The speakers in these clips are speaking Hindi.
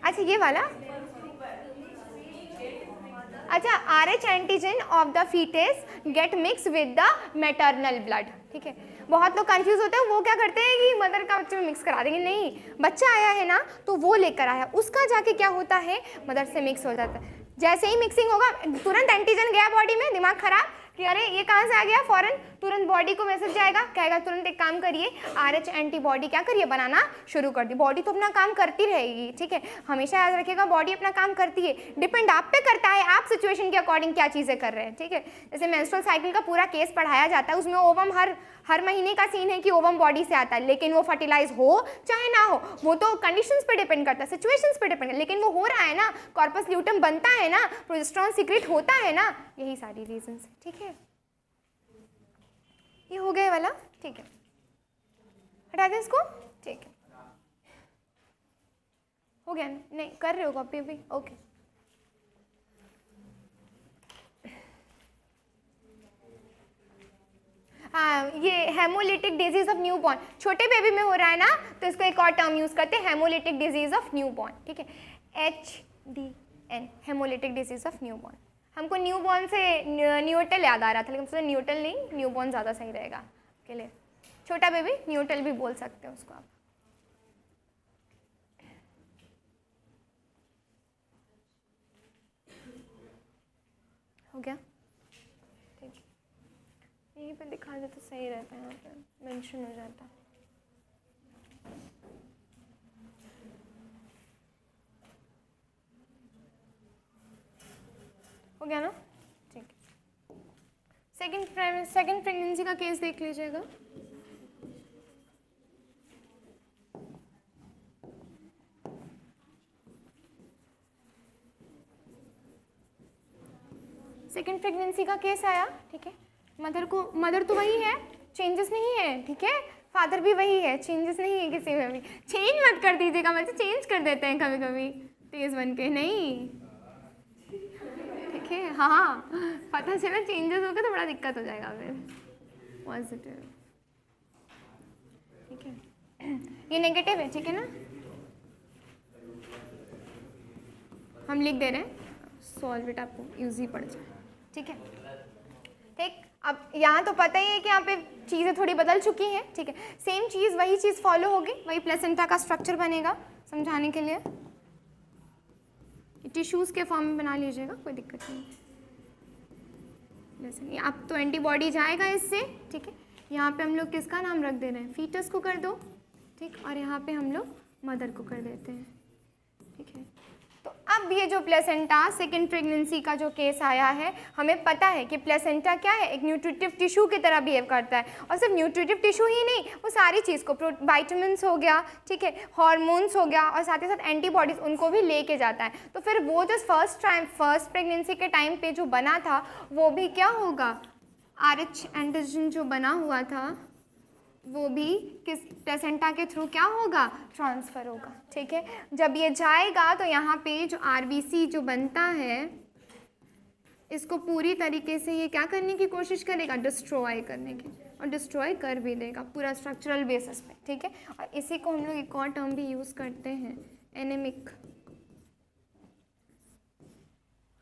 अच्छा ये वाला, अच्छा RH antigen of the fetus get mix with the maternal blood, ठीक है। बहुत लोग कंफ्यूज होते हैं, वो क्या करते हैं कि मदर का बच्चे में मिक्स करा देंगे, नहीं, बच्चा आया है ना तो वो लेकर आया, उसका जाके क्या होता है मदर से मिक्स हो जाता है। जैसे ही मिक्सिंग होगा तुरंत एंटीजन गया बॉडी में, दिमाग खराब कि अरे ये कहाँ से आ गया, फौरन तुरंत बॉडी को मैसेज जाएगा, कहेगा तुरंत एक काम करिए RH एंटीबॉडी क्या करिए बनाना शुरू कर दी। बॉडी तो अपना काम करती रहेगी, ठीक है, हमेशा याद रखिएगा बॉडी अपना काम करती है, डिपेंड आप पे करता है आप सिचुएशन के अकॉर्डिंग क्या चीज़ें कर रहे हैं, ठीक है। जैसे मेंस्ट्रुअल साइकिल का पूरा केस पढ़ाया जाता है, उसमें ओवम हर महीने का सीन है कि ओवम बॉडी से आता है, लेकिन वो फर्टिलाइज हो चाहे ना हो वो तो कंडीशंस पे डिपेंड करता है, सिचुएशंस पे डिपेंड करता है, लेकिन वो हो रहा है ना, कॉर्पस ल्यूटम बनता है ना, प्रोजेस्टेरॉन सीक्रेट होता है ना, यही सारी रीजंस है, ठीक है। ये हो गया वाला, ठीक है, हटा दें इसको, ठीक है, हो गया ना? नहीं कर रहे हो कॉपी भी, ओके। हाँ, ये हेमोलिटिक डिजीज ऑफ न्यूबॉर्न, छोटे बेबी में हो रहा है ना तो इसको एक और टर्म यूज करते हैं, हेमोलिटिक डिजीज ऑफ न्यूबॉर्न, ठीक है, HDN, haemolytic disease of newborn. हमको न्यूबॉर्न से न्यूटल याद आ रहा था, लेकिन सोचा न्यूटल नहीं, न्यूबॉर्न ज़्यादा सही रहेगा के लिए, छोटा बेबी न्यूटल भी बोल सकते हैं उसको आप। हो गया, ठीक है, यहीं पे दिखा दे तो सही रहता है, यहाँ पे मेंशन हो जाता है। हो गया ना, ठीक है। सेकंड प्रेगनेंसी का केस देख लीजिएगा। सेकंड प्रेगनेंसी का केस आया, ठीक है, मदर तो वही है, चेंजेस नहीं है, ठीक है, फादर भी वही है, चेंजेस नहीं है किसी में भी, चेंज मत कर दीजिएगा, मतलब चेंज कर देते हैं कभी कभी तेज बन के, नहीं, ठीक है, हाँ पता चला चेंजेस हो गए तो बड़ा दिक्कत हो जाएगा फिर, पॉजिटिव, ठीक है, ये नेगेटिव है, ठीक है ना, हम लिख दे रहे हैं, सॉल्व इट, आपको यूज ही पड़ जाए, ठीक है, ठीक। अब यहाँ तो पता ही है कि यहाँ पे चीज़ें थोड़ी बदल चुकी हैं, ठीक है, सेम चीज़ वही चीज़ फॉलो होगी, वही प्लेसेंटा का स्ट्रक्चर बनेगा, समझाने के लिए टिश्यूज़ के फॉर्म में बना लीजिएगा, कोई दिक्कत नहीं, जैसे अब तो एंटीबॉडी जाएगा इससे, ठीक है, यहाँ पे हम लोग किसका नाम रख दे रहे हैं, फीटस को कर दो, ठीक, और यहाँ पे हम लोग मदर को कर देते हैं, ठीक है। तो अब ये जो प्लेसेंटा सेकेंड प्रेगनेंसी का जो केस आया है, हमें पता है कि प्लेसेंटा क्या है, एक न्यूट्रिटिव टिश्यू की तरह बिहेव करता है, और सिर्फ न्यूट्रिटिव टिश्यू ही नहीं, वो सारी चीज़ को, वाइटामिन्स हो गया, ठीक है, हार्मोन्स हो गया, और साथ ही साथ एंटीबॉडीज उनको भी लेके जाता है। तो फिर वो जो फर्स्ट प्रेगनेंसी के टाइम पे जो बना था वो भी क्या होगा, RH एंटीजन जो बना हुआ था वो भी किस प्लेसेंटा के थ्रू क्या होगा, ट्रांसफ़र होगा, ठीक है। जब ये जाएगा तो यहाँ पे जो RBC जो बनता है इसको पूरी तरीके से ये क्या करने की कोशिश करेगा, डिस्ट्रॉय करने की, और डिस्ट्रॉय कर भी देगा पूरा स्ट्रक्चरल बेसिस पे, ठीक है। और इसी को हम लोग एक और टर्म भी यूज़ करते हैं, एनीमिक,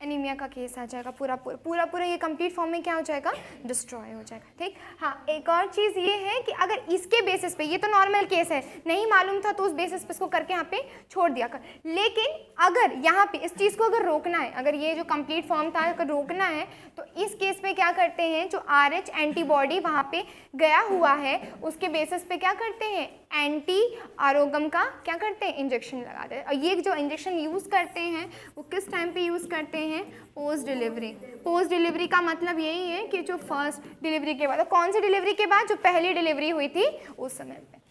एनीमिया का केस आ जाएगा, पूरा ये कंप्लीट फॉर्म में क्या हो जाएगा, डिस्ट्रॉय हो जाएगा, ठीक। हाँ, एक और चीज़ ये है कि अगर इसके बेसिस पे, ये तो नॉर्मल केस है, नहीं मालूम था तो उस बेसिस पे इसको करके यहाँ पे छोड़ दिया कर, लेकिन अगर यहाँ पे इस चीज़ को अगर रोकना है, अगर ये जो कंप्लीट फॉर्म था अगर रोकना है तो इस केस पे क्या करते हैं, जो RH एंटीबॉडी वहाँ पे गया हुआ है उसके बेसिस पे क्या करते हैं, एंटी आरोगम का क्या करते हैं, इंजेक्शन लगाते हैं। और ये जो इंजेक्शन यूज़ करते हैं वो किस टाइम पे यूज़ करते हैं, पोस्ट डिलीवरी। पोस्ट डिलीवरी का मतलब यही है कि जो फर्स्ट डिलीवरी के बाद, तो कौन सी डिलीवरी के बाद, जो पहली डिलीवरी हुई थी उस समय पे।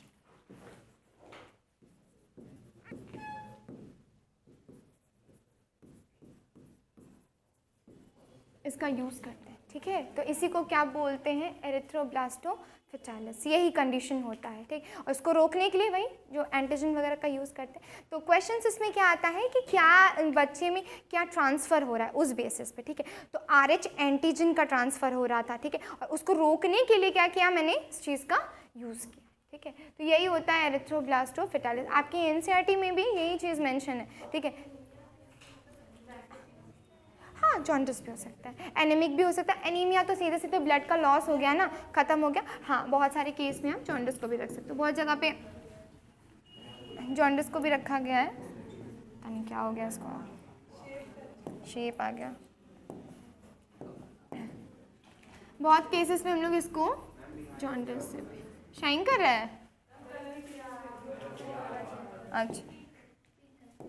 इसका यूज़ करते हैं, ठीक है। तो इसी को क्या बोलते हैं, एरिथ्रोब्लास्टोफिटालिस, यही कंडीशन होता है, ठीक। और इसको रोकने के लिए वही जो एंटीजन वगैरह का यूज़ करते हैं। तो क्वेश्चन इसमें क्या आता है कि क्या बच्चे में क्या ट्रांसफ़र हो रहा है उस बेसिस पे, ठीक है। तो RH एंटीजन का ट्रांसफ़र हो रहा था, ठीक है, और उसको रोकने के लिए क्या किया मैंने, इस चीज़ का यूज़ किया, ठीक है। तो यही होता है एरिथ्रोब्लास्टोफिटालिस। आपकी एनसीईआरटी में भी यही चीज़ मेंशन है, ठीक है। हाँ, जॉन्डिस भी हो सकता है, एनीमिक भी हो सकता है। एनीमिया तो सीधे सीधे ब्लड का लॉस हो गया ना, खत्म हो गया। हाँ, बहुत सारे केस में आप जॉन्डिस को भी रख सकते हो, बहुत जगह पे जॉन्डिस को भी रखा गया है। पता नहीं क्या हो गया इसको, शेप आ गया। बहुत केसेस में हम लोग इसको जॉन्डिस से भी शाइन कर रहा है। अच्छा,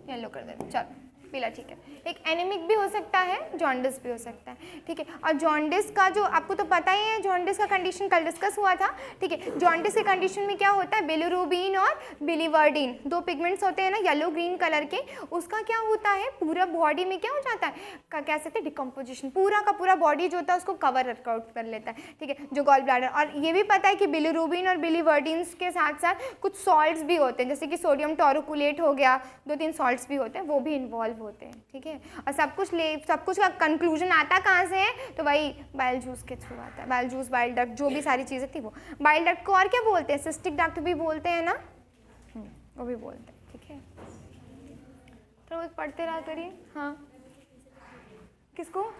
येलो कर देते, चलो पीला, ठीक है। एक एनीमिक भी हो सकता है, जॉन्डिस भी हो सकता है, ठीक है। और जॉन्डिस का जो आपको तो पता ही है, जॉन्डिस का कंडीशन कल डिस्कस हुआ था, ठीक है। जॉन्डिस के कंडीशन में क्या होता है, बिलिरुबिन और बिलीवर्डिन, दो पिगमेंट्स होते हैं ना येलो ग्रीन कलर के, उसका क्या होता है, पूरा बॉडी में क्या हो जाता है, कह सकते हैं डिकम्पोजिशन, पूरा का पूरा बॉडी जो होता है उसको कवर आउट कर लेता है, ठीक है, जो गॉल ब्लैडर। और ये भी पता है कि बिलिरुबिन और बिलीवर्डिन के साथ साथ कुछ सॉल्ट्स भी होते हैं, जैसे कि सोडियम टॉरुकुलेट हो गया, 2-3 सॉल्ट्स भी होते हैं, वो भी इन्वॉल्व होते हैं, ठीक है। और सब कुछ का कंक्लूजन आता कहाँ से है, तो वही बाइल जूस के थ्रू आता है। बाइल जूस, बाइल डक्ट, जो भी सारी चीज़ें थी वो। बाइल डक्ट को और क्या बोलते हैं, सिस्टिक डक्ट भी बोलते हैं ना, वो भी बोलते हैं, ठीक है। तो पढ़ते रहा करिए। हाँ, किसको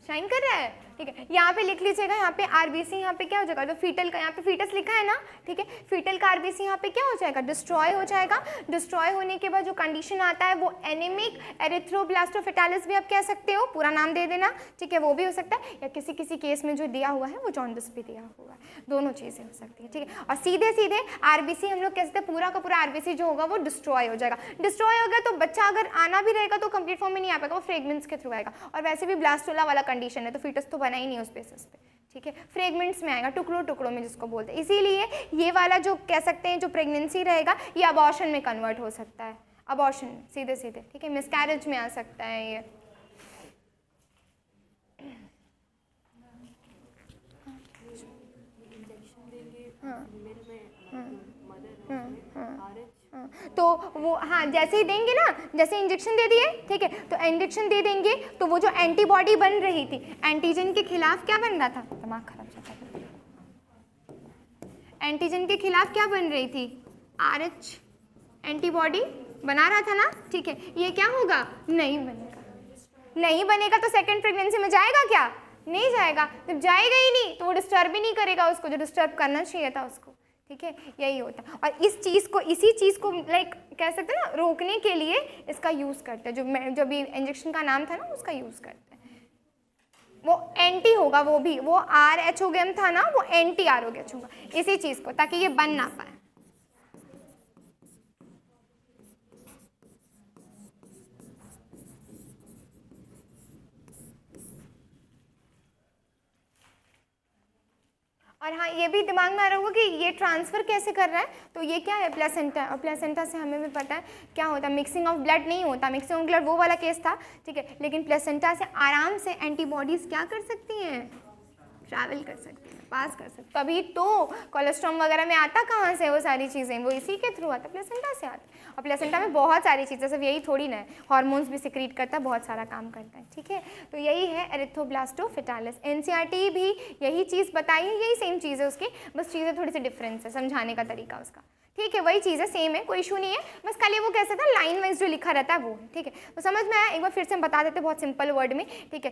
शाइन कर रहा है, ठीक है। यहाँ पे लिख लीजिएगा, यहाँ पे आरबीसी, यहाँ पे क्या हो जाएगा, तो फीटल का, यहाँ पे फीटस लिखा है ना, ठीक है। फीटल का आरबीसी यहाँ पे क्या हो जाएगा, डिस्ट्रॉय हो जाएगा। डिस्ट्रॉय होने के बाद जो कंडीशन आता है वो एनीमिक एरिथ्रोब्लास्टोफिटालिस भी आप कह सकते हो, पूरा नाम दे देना, ठीक है, वो भी हो सकता है। या किसी किसी केस में जो दिया हुआ है वो जॉन्डिस भी दिया हुआ है, दोनों चीज़ें हो सकती है, ठीक है। और सीधे सीधे आरबीसी हम लोग कह सकते हैं, पूरा का पूरा आरबीसी जो होगा वो डिस्ट्रॉय हो जाएगा। डिस्ट्रॉय हो गया तो बच्चा अगर आना भी रहेगा तो कंप्लीट फॉर्म में नहीं आ पाएगा, वो फ्रेगमेंट्स के थ्रू आएगा। और वैसे भी ब्लास्टोला वाला कंडीशन है, तो फीटस तो बना ही नहीं उस बेसिस पे, ठीक है, फ्रेगमेंट्स में आएगा, टुकड़ों टुकड़ों में जिसको बोलते हैं। इसीलिए ये वाला जो कह सकते हैं जो प्रेगनेंसी रहेगा ये अबॉर्शन में कन्वर्ट हो सकता है, अबॉर्शन में सीधे सीधे, ठीक है, मिसकैरेज में आ सकता है ये। तो वो हाँ जैसे ही देंगे ना, जैसे इंजेक्शन दे दिए, ठीक है, तो इंजेक्शन दे देंगे तो वो जो एंटीबॉडी बन रही थी एंटीजन के खिलाफ, क्या बन रहा था, दिमाग खराब चलता है, एंटीजन के खिलाफ क्या बन रही थी, RH एंटीबॉडी बना रहा था ना, ठीक है। ये क्या होगा, नहीं बनेगा, नहीं बनेगा तो सेकेंड प्रेगनेंसी में जाएगा क्या, नहीं जाएगा। जब जाएगा ही नहीं तो वो डिस्टर्ब भी नहीं करेगा उसको, जो डिस्टर्ब करना चाहिए था उसको, ठीक है, यही होता है। और इस चीज़ को, इसी चीज़ को लाइक कह सकते हैं ना, रोकने के लिए इसका यूज़ करते हैं, जो भी इंजेक्शन का नाम था ना उसका यूज़ करते हैं। वो एंटी होगा, वो भी वो RH था ना, वो anti-RH होगा, इसी चीज़ को, ताकि ये बन ना पाए। और हाँ, ये भी दिमाग में आ रहा होगा कि ये ट्रांसफ़र कैसे कर रहा है, तो ये क्या है, प्लेसेंटा। और प्लेसेंटा से हमें भी पता है क्या होता है, मिक्सिंग ऑफ ब्लड नहीं होता, मिक्सिंग ऑफ ब्लड वो वाला केस था, ठीक है, लेकिन प्लेसेंटा से आराम से एंटीबॉडीज़ क्या कर सकती हैं, ट्रैवल कर सकती हैं, पास कर सकती हैं। तभी तो कोलेस्ट्रॉल वगैरह में आता कहाँ से वो सारी चीज़ें, वो इसी के थ्रू आता, प्लेसेंटा से आता है। और प्लेसेंटा में बहुत सारी चीज़ें, सिर्फ यही थोड़ी ना है, हार्मोन्स भी सिक्रीट करता है, बहुत सारा काम करता है, ठीक है। तो यही है एरिथ्रोब्लास्टोफिटालिस। एनसीईआरटी भी यही चीज़ बताई है, यही सेम चीज़ है उसकी, बस चीज़ें थोड़ी सी डिफरेंस है, समझाने का तरीका उसका, ठीक है, वही चीज़ है, सेम है, कोई इशू नहीं है, बस खाली वो कैसे था लाइन वाइज जो लिखा रहता है वो, ठीक है। तो समझ में आया, एक बार फिर से हम बता देते बहुत सिंपल वर्ड में, ठीक है।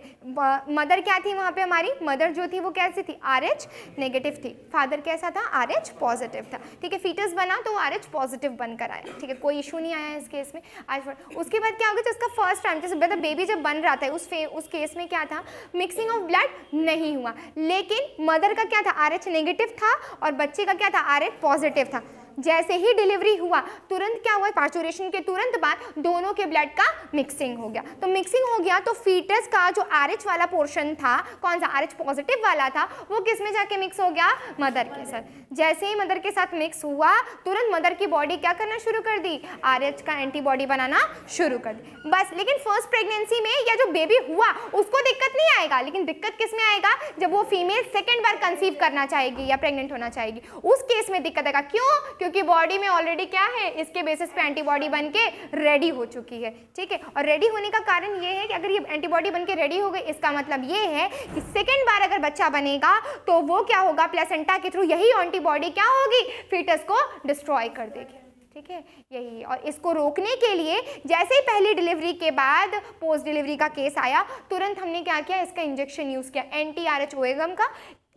मदर क्या थी वहाँ पे, हमारी मदर जो थी वो कैसी थी, RH नेगेटिव थी, फादर कैसा था, RH पॉजिटिव था, ठीक है। फीटस बना तो RH पॉजिटिव बनकर आया, ठीक है, कोई इशू नहीं आया इस केस में। आज उसके बाद क्या होगा, तो उसका फर्स्ट टाइम जैसे बेबी जब बन रहा था उस केस में क्या था, मिक्सिंग ऑफ ब्लड नहीं हुआ, लेकिन मदर का क्या था, RH नेगेटिव था और बच्चे का क्या था, RH पॉजिटिव था। जैसे ही डिलीवरी हुआ तुरंत क्या हुआ, पार्चुरेशन के तुरंत बाद दोनों के ब्लड का मिक्सिंग हो गया। तो मिक्सिंग हो गया तो फीटस का जो RH वाला पोर्शन था, कौन सा RH पॉजिटिव वाला था, वो किस में जाके मिक्स हो गया, मदर के साथ। जैसे ही मदर के साथ मिक्स हुआ तुरंत मदर की बॉडी क्या करना शुरू कर दी, RH का एंटीबॉडी बनाना शुरू कर दी, बस। लेकिन फर्स्ट प्रेगनेंसी में या जो बेबी हुआ उसको दिक्कत नहीं आएगा, लेकिन दिक्कत किस में आएगा, जब वो फीमेल सेकेंड बार कंसीव करना चाहेगी या प्रेग्नेंट होना चाहेगी, उस केस में दिक्कत आएगा। क्यों, क्योंकि बॉडी में ऑलरेडी क्या है, इसके बेसिस पे एंटीबॉडी बन के रेडी हो चुकी है, ठीक है। और रेडी होने का कारण ये है कि अगर ये एंटीबॉडी बन के रेडी हो गई, इसका मतलब ये है कि सेकेंड बार अगर बच्चा बनेगा तो वो क्या होगा, प्लेसेंटा के थ्रू यही एंटीबॉडी क्या होगी, फीटस को डिस्ट्रॉय कर देगी, ठीक है। यही, और इसको रोकने के लिए जैसे ही पहली डिलीवरी के बाद पोस्ट डिलीवरी का केस आया, तुरंत हमने क्या किया, इसका इंजेक्शन यूज़ किया, anti-RH-OAGM का।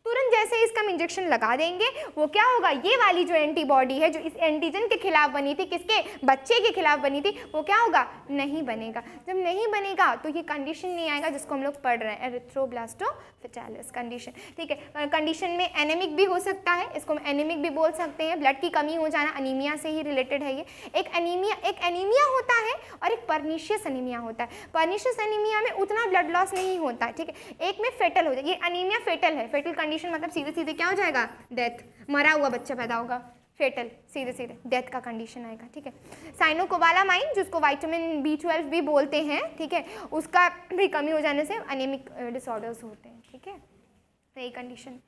तुरंत जैसे ही इसका हम इंजेक्शन लगा देंगे, वो क्या होगा, ये वाली जो एंटीबॉडी है जो इस एंटीजन के खिलाफ बनी थी, किसके, बच्चे के खिलाफ बनी थी, वो क्या होगा, नहीं बनेगा। जब नहीं बनेगा तो ये कंडीशन नहीं आएगा जिसको हम लोग पढ़ रहे हैं, एरिथ्रोब्लास्टोफिटालिस कंडीशन, ठीक है। कंडीशन में एनेमिक भी हो सकता है, इसको हम एनेमिक भी बोल सकते हैं, ब्लड की कमी हो जाना, अनीमिया से ही रिलेटेड है ये। एक एनीमिया होता है और एक पर्निशियस एनीमिया होता है। पर्निशियस एनीमिया में उतना ब्लड लॉस नहीं होता है, ठीक है। एक में फेटल हो जाए, ये अनीमिया फेटल है, फेटल कंडीशन मतलब सीधे सीधे क्या हो जाएगा, डेथ, मरा हुआ बच्चा पैदा होगा, फेटल, सीधे सीधे डेथ का कंडीशन आएगा, ठीक है। साइनोकोबालामाइन जिसको विटामिन B12 भी बोलते हैं, ठीक है, उसका भी कमी हो जाने से एनीमिक डिसऑर्डर्स होते हैं, ठीक है। तो ये कंडीशन,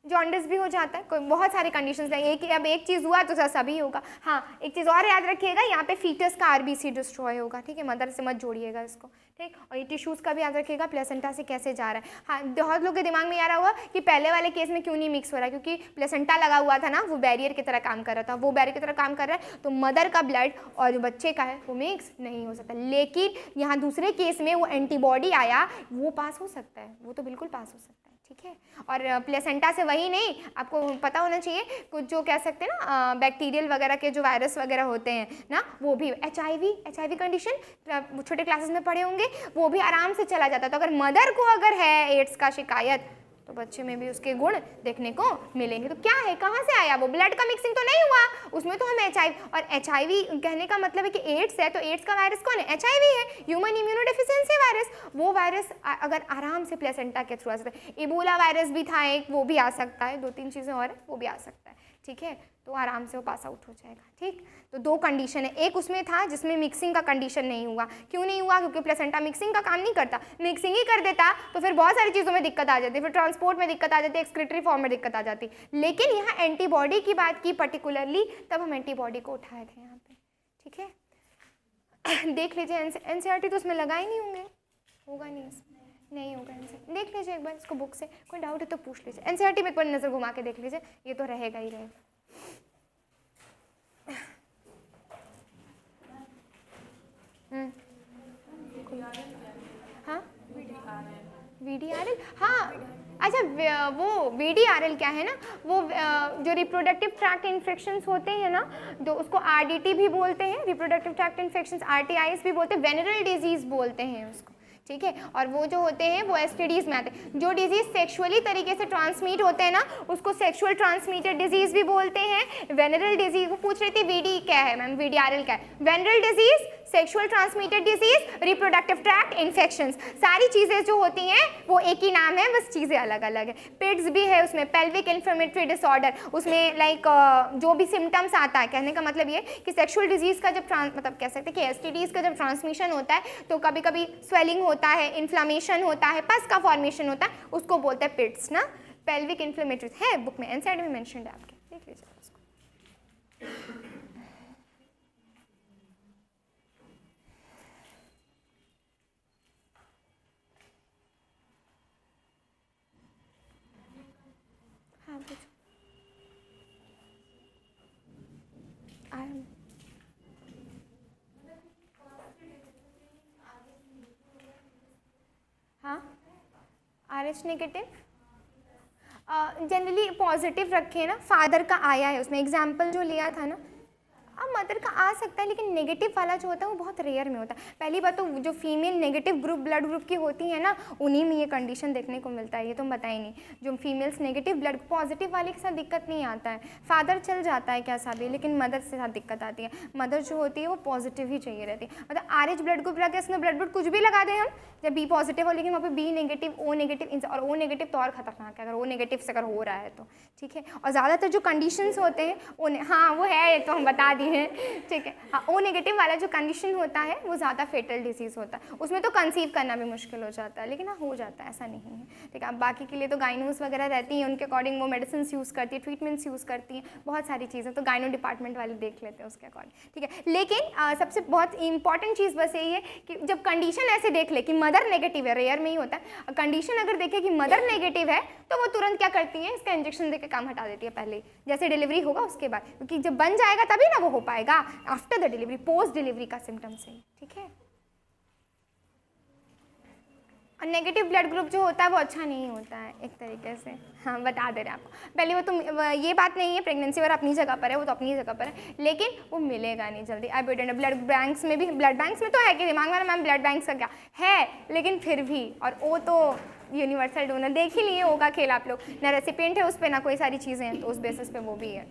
जॉन्डिस भी हो जाता है, कोई बहुत सारे कंडीशंस हैं, अब एक चीज़ हुआ तो सभी होगा। हाँ, एक चीज़ और याद रखिएगा, यहाँ पे फीटस का RBC डिस्ट्रॉय होगा, ठीक है, मदर से मत जोड़िएगा इसको, ठीक। और ये टिश्यूज़ का भी याद रखिएगा, प्लेसेंटा से कैसे जा रहा है। हाँ, बहुत लोग के दिमाग में आ रहा हुआ कि पहले वाले केस में क्यों नहीं मिक्स हो रहा है, क्योंकि प्लेसेंटा लगा हुआ था ना, वो बैरियर की तरह काम कर रहा था, वो बैरियर की तरह काम कर रहा है, तो मदर का ब्लड और जो बच्चे का है वो मिक्स नहीं हो सकता। लेकिन यहाँ दूसरे केस में वो एंटीबॉडी आया, वो पास हो सकता है, वो तो बिल्कुल पास हो सकता है, ठीक है। और प्लेसेंटा से वही नहीं, आपको पता होना चाहिए कुछ जो कह सकते हैं ना, बैक्टीरियल वगैरह के जो वायरस वगैरह होते हैं ना, वो भी HIV कंडीशन छोटे क्लासेस में पढ़े होंगे, वो भी आराम से चला जाता है। तो अगर मदर को अगर है एड्स का शिकायत, तो बच्चे में भी उसके गुण देखने को मिलेंगे। तो क्या है, कहाँ से आया वो, ब्लड का मिक्सिंग तो नहीं हुआ, उसमें तो हम HIV, और HIV कहने का मतलब है कि एड्स है, तो एड्स का वायरस कौन है, HIV है, ह्यूमन इम्यूनोडेफिशिएंसी वायरस। वो वायरस अगर आराम से प्लेसेंटा के थ्रू आ सकता है। इबोला वायरस भी था एक, वो भी आ सकता है, 2-3 चीज़ें और है, वो भी आ सकता है, ठीक है। तो आराम से वो पास आउट हो जाएगा, ठीक। तो 2 कंडीशन है, एक उसमें था जिसमें मिक्सिंग का कंडीशन नहीं हुआ। क्यों नहीं हुआ, क्योंकि प्लेसेंटा मिक्सिंग का काम नहीं करता, मिक्सिंग ही कर देता तो फिर बहुत सारी चीज़ों में दिक्कत आ जाती, फिर ट्रांसपोर्ट में दिक्कत आ जाती, एक्सक्रीटरी फॉर्म में दिक्कत आ जाती। लेकिन यहाँ एंटीबॉडी की बात की पर्टिकुलरली, तब हम एंटीबॉडी को उठाए थे यहाँ पे, ठीक है। देख लीजिए, NCERT तो उसमें लगा ही नहीं होंगे, होगा नहीं, नहीं होगा NCERT, देख लीजिए एक बार इसको बुक से, कोई डाउट है तो पूछ लीजिए, NCERT में एक बार नज़र घुमा के देख लीजिए, ये तो रहेगा ही रहेगा। हाँ, VDRL, हाँ, अच्छा, वो VDRL क्या है ना, वो जो रिप्रोडक्टिव ट्रैक्ट इन्फेक्शंस होते हैं ना, जो उसको RDT भी बोलते हैं, रिप्रोडक्टिव ट्रैक्ट इन्फेक्शंस, RTIs भी बोलते हैं, वेनरल डिजीज़ बोलते हैं उसको, ठीक है। और वो जो होते हैं वो STDs में आते हैं। जो डिजीज़ सेक्सुअली तरीके से ट्रांसमिट होते हैं ना, उसको सेक्सुअल ट्रांसमिटेड डिजीज़ भी बोलते हैं। वेनरल डिजीज़, वो पूछ रही थी VD क्या है मैम, VDRL क्या है, venereal disease, sexual transmitted disease, reproductive tract infections, सारी चीज़ें जो होती हैं वो एक ही नाम है, बस चीज़ें अलग अलग है। पिड्स भी है उसमें, पेल्विक इन्फ्लेमेटरी डिसऑर्डर, उसमें लाइक जो भी सिम्टम्स आता है, कहने का मतलब ये कि सेक्सुअल डिजीज़ का जब मतलब कह सकते हैं कि STDs का जब ट्रांसमिशन होता है तो कभी कभी स्वेलिंग होता है, इन्फ्लामेशन होता है, पस का फॉर्मेशन होता है, उसको बोलते हैं पिड्स ना, पेल्विक इन्फ्लेमेटरी है, बुक में NCERT में मेंशन्ड है आपके, देख लीजिए उसको। हाँ पूछो, हाँ, RH नेगेटिव जनरली पॉजिटिव रखे ना, फादर का आया है उसमें, एग्जाम्पल जो लिया था ना, अब मदर का आ सकता है, लेकिन नेगेटिव वाला जो होता है वो बहुत रेयर में होता है। पहली बात तो जो female negative group blood group की होती है ना, उन्हीं में ये कंडीशन देखने को मिलता है, ये तो बताई नहीं। जो फीमेल्स नेगेटिव ब्लड, पॉजिटिव वाले के साथ दिक्कत नहीं आता है, फादर चल जाता है कैसा भी, लेकिन मदर से साथ दिक्कत आती है। मदर जो होती है वो पॉजिटिव ही चाहिए रहती है, मतलब RH ब्लड ग्रुप लगे, इसमें ब्लड ग्रुप कुछ भी लगा दें हम, जब B पॉजिटिव हो, लेकिन वहाँ पे B नेगेटिव, O नेगेटिव, और O नेगेटिव तो और खतरनाक है अगर O नेगेटिव से अगर हो रहा है तो, ठीक है। और ज़्यादातर जो कंडीशंस होते हैं हाँ वो है, तो हम बता दिए है, ठीक है। हाँ, ओ नेगेटिव वाला जो कंडीशन होता है वो ज़्यादा फेटल डिजीज़ होता है, उसमें तो कंसीव करना भी मुश्किल हो जाता है, लेकिन हाँ हो जाता है, ऐसा नहीं है, ठीक है। अब बाकी के लिए तो गाइनोस वगैरह रहती हैं, उनके अकॉर्डिंग वो मेडिसिन यूज़ करती है, ट्रीटमेंट्स यूज़ करती हैं, बहुत सारी चीज़ें, तो गाइनो डिपार्टमेंट वाले देख लेते हैं उसके अकॉर्डिंग, ठीक है। लेकिन सबसे बहुत इंपॉर्टेंट चीज़ बस यही है कि जब कंडीशन ऐसे देख ले कि मदर नेगेटिव है, रेयर में ही होता है, कंडीशन अगर देखे कि मदर नेगेटिव है तो वो तुरंत क्या करती है, इसका इंजेक्शन देकर काम हटा देती है पहले, जैसे डिलीवरी होगा उसके बाद, क्योंकि जब बन जाएगा तभी ना वो हो पाएगा, after the delivery, post delivery का सिम्टम से, ठीक है। और नेगेटिव ब्लड ग्रुप जो होता है वो अच्छा नहीं होता है एक तरीके से, हाँ बता दे रहे हैं आपको पहले, वो ये बात नहीं है, प्रेगनेंसी और अपनी जगह पर है, वो तो अपनी जगह पर है, लेकिन वो मिलेगा नहीं जल्दी। अब ब्लड बैंक्स में भी, ब्लड बैंक्स में तो है कि दिमाग में मैम ब्लड बैंक्स का क्या है, लेकिन फिर भी, और वो तो यूनिवर्सल डोनर देख ही लिए होगा खेल आप लोग, ना रेसिपिएंट है उस पर ना कोई सारी चीज़ें हैं, तो उस बेसिस पे वो भी है।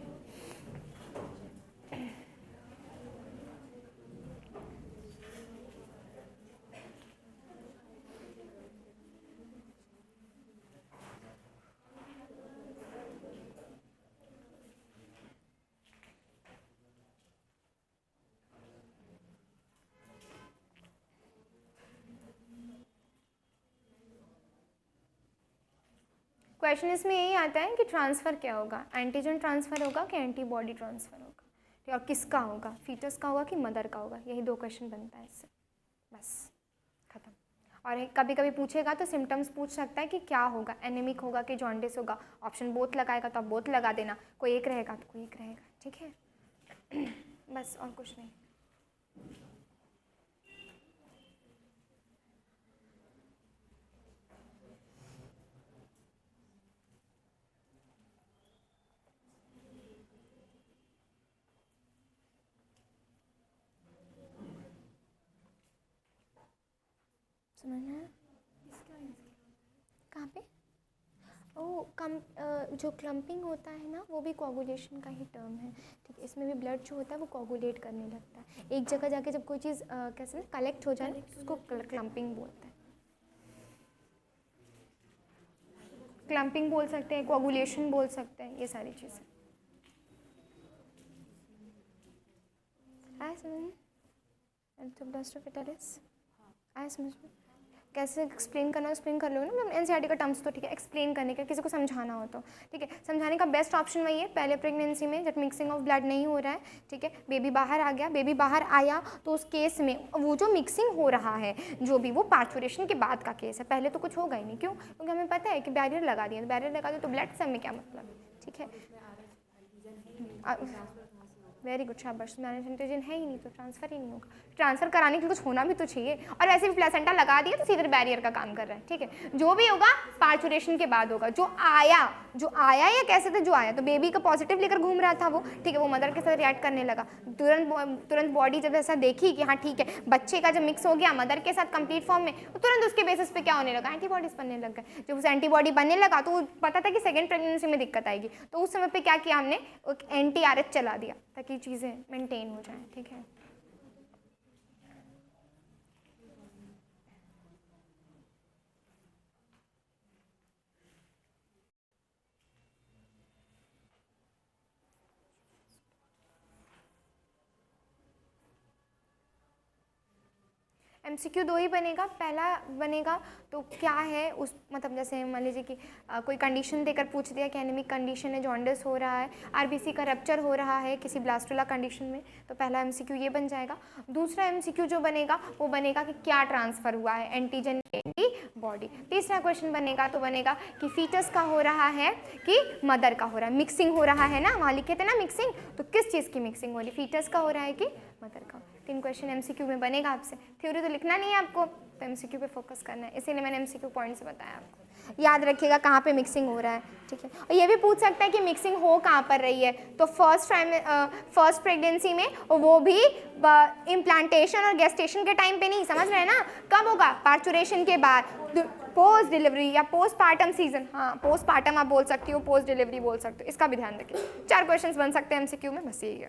क्वेश्चन इसमें यही आता है कि ट्रांसफ़र क्या होगा, एंटीजन ट्रांसफ़र होगा कि एंटीबॉडी ट्रांसफ़र होगा, ठीक है, और किसका होगा, फीटस का होगा कि मदर का होगा, यही दो क्वेश्चन बनता है इससे, बस खत्म। और कभी कभी पूछेगा तो सिम्टम्स पूछ सकता है कि क्या होगा, एनीमिक होगा कि जॉन्डिस होगा, ऑप्शन बोथ लगाएगा तो आप बोथ लगा देना, कोई एक रहेगा तो कोई एक रहेगा, ठीक है। बस और कुछ नहीं। समझना है कहाँ पे? जो क्लम्पिंग होता है ना वो भी कोगुलेशन का ही टर्म है, ठीक है। इसमें भी ब्लड जो होता है वो कोगुलेट करने लगता है, एक जगह जाके जब कोई चीज़ कैसे ना कलेक्ट हो जाए तो उसको क्लम्पिंग बोलते हैं, क्लम्पिंग बोल सकते हैं, कोगुलेशन बोल सकते हैं, ये सारी चीज़ें। आया समझ में? कैसे एक्सप्लेन करना एक्सप्लेन कर लो ना, मतलब एनसीईआरटी का टर्म्स तो ठीक है, एक्सप्लेन करने का, किसी को समझाना हो तो ठीक है, समझाने का बेस्ट ऑप्शन वही है, पहले प्रेगनेंसी में जब मिक्सिंग ऑफ ब्लड नहीं हो रहा है, ठीक है, बेबी बाहर आ गया, बेबी बाहर आया तो उस केस में वो जो मिक्सिंग हो रहा है जो भी, वो पार्चुरेशन के बाद का केस है, पहले तो कुछ होगा ही नहीं, क्यों? क्योंकि हमें पता है कि बैरियर लगा दिया, बैरियर लगा दिया तो ब्लड से हमें क्या मतलब है, ठीक है। वेरी गुड, शाबाश, मैनेज एंटीजन है ही नहीं तो ट्रांसफ़र ही नहीं होगा, ट्रांसफ़र कराने के लिए कुछ होना भी तो चाहिए, और वैसे भी प्लेसेंटा लगा दिया तो सीधे बैरियर का काम कर रहा है, ठीक है। जो भी होगा पार्चुरेशन के बाद होगा, जो आया या कैसे थे जो आया, तो बेबी का पॉजिटिव लेकर घूम रहा था वो, ठीक है, वो मदर के साथ रिएक्ट करने लगा, तुरंत बॉडी जब ऐसा देखी कि हाँ ठीक है बच्चे का जब मिक्स हो गया मदर के साथ कंप्लीट फॉर्म में, तो तुरंत उसके बेसिस पे क्या होने लगा, एंटीबॉडीज़ बनने लग गए। जब उस एंटीबॉडी बनने लगा तो पता था कि सेकेंड प्रेगनेंसी में दिक्कत आएगी, तो उस समय पे क्या किया हमने, एक एंटी-RH चला दिया ताकि चीज़ें मेंटेन हो जाएं, ठीक है। MCQ दो ही बनेगा, पहला बनेगा तो क्या है उस, मतलब जैसे मान लीजिए कि कोई कंडीशन देकर पूछ दिया कि एनीमिक कंडीशन है, जॉन्डिस हो रहा है, RBC का रप्चर हो रहा है किसी ब्लास्टुला कंडीशन में, तो पहला MCQ ये बन जाएगा। दूसरा MCQ जो बनेगा वो बनेगा कि क्या ट्रांसफ़र हुआ है, एंटीजन बॉडी। तीसरा क्वेश्चन बनेगा तो बनेगा कि फीटस का हो रहा है कि मदर का हो रहा है, मिक्सिंग हो रहा है ना, वहाँ लिखे थे ना मिक्सिंग, तो किस चीज़ की मिक्सिंग हो रही, फीटस का हो रहा है कि मदर का। 3 क्वेश्चन MCQ में बनेगा आपसे, थ्योरी तो लिखना नहीं है आपको, तो MCQ पे फोकस करना है, इसीलिए मैंने MCQ पॉइंट्स बताया आपको, याद रखिएगा कहाँ पे मिक्सिंग हो रहा है, ठीक है। और ये भी पूछ सकता है कि मिक्सिंग हो कहाँ पर रही है, तो फर्स्ट प्रेगनेंसी में, वो भी इम्प्लांटेशन और गेस्टेशन के टाइम पे नहीं, समझ रहे हैं ना, कब होगा, पार्चुरेशन के बाद, पोस्ट डिलीवरी या पोस्टपार्टम सीजन, हाँ पोस्टपार्टम आप बोल सकती हो, पोस्ट डिलीवरी बोल सकते हो, इसका भी ध्यान रखिए। 4 क्वेश्चन बन सकते हैं MCQ में, बस यही है।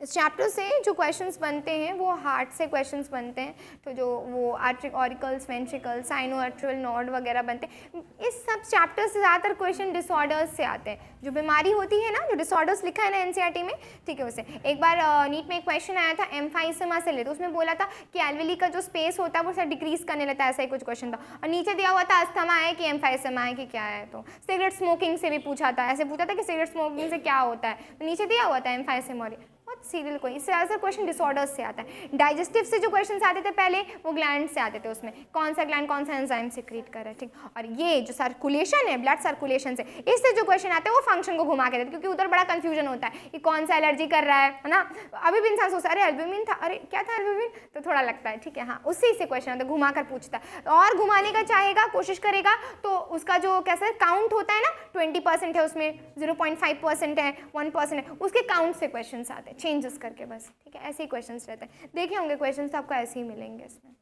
इस चैप्टर से जो क्वेश्चंस बनते हैं वो हार्ट से क्वेश्चंस बनते हैं, तो जो वो आर्ट्रिक ऑरिकल्स, वेंट्रिकल्स, साइनोआर्ट्रियल नोड वगैरह बनते हैं। इस सब चैप्टर से ज़्यादातर क्वेश्चन डिसऑर्डर्स से आते हैं, जो बीमारी होती है ना, जो डिसऑर्डर्स लिखा है ना एनसीईआरटी में, ठीक है। उसे एक बार नीट में एक क्वेश्चन आया था एम्फाइसेमा से ले, तो उसमें बोला था कि एल्वेली का जो स्पेस होता है वो सर डिक्रीज करने लगता है, ऐसा ही कुछ क्वेश्चन था। और नीचे दिया हुआ था अस्थमा है कि एम्फाइसेमा है कि क्या है। तो सिगरेट स्मोकिंग से भी पूछा था, ऐसे पूछा था कि सिगरेट स्मोकिंग से क्या होता है, तो नीचे दिया हुआ था एम्फाइसेमा। बहुत सीरियल कोई, इससे ज़्यादा क्वेश्चन डिसऑर्डर्स से आता है। डाइजेस्टिव से जो क्वेश्चन आते थे पहले वो ग्लैंड से आते थे, उसमें कौन सा ग्लैंड कौन सा एंजाइम सिक्रीट कर रहा है, ठीक। और ये जो सर्कुलेशन है, ब्लड सर्कुलेशन से, इससे जो क्वेश्चन आते हैं वो फंक्शन को घुमा के देते, क्योंकि उधर बड़ा कंफ्यूजन होता है कि कौन सा एलर्जी कर रहा है ना। अभी भी इंसान सोचता है अरे एल्ब्यूमिन था, अरे क्या था एल्ब्यूमिन, तो थोड़ा लगता है, ठीक है। हाँ, उसी से क्वेश्चन आता है, घुमा कर पूछता है, और घुमाने का चाहेगा, कोशिश करेगा तो उसका जो कैसा काउंट होता है ना, 20% है उसमें, 0.5% है, 1% है, उसके काउंट से क्वेश्चन आते हैं, चेंजेस करके बस, ठीक है। ऐसे ही क्वेश्चंस रहते हैं, देखे होंगे क्वेश्चंस तो आपको ऐसे ही मिलेंगे इसमें।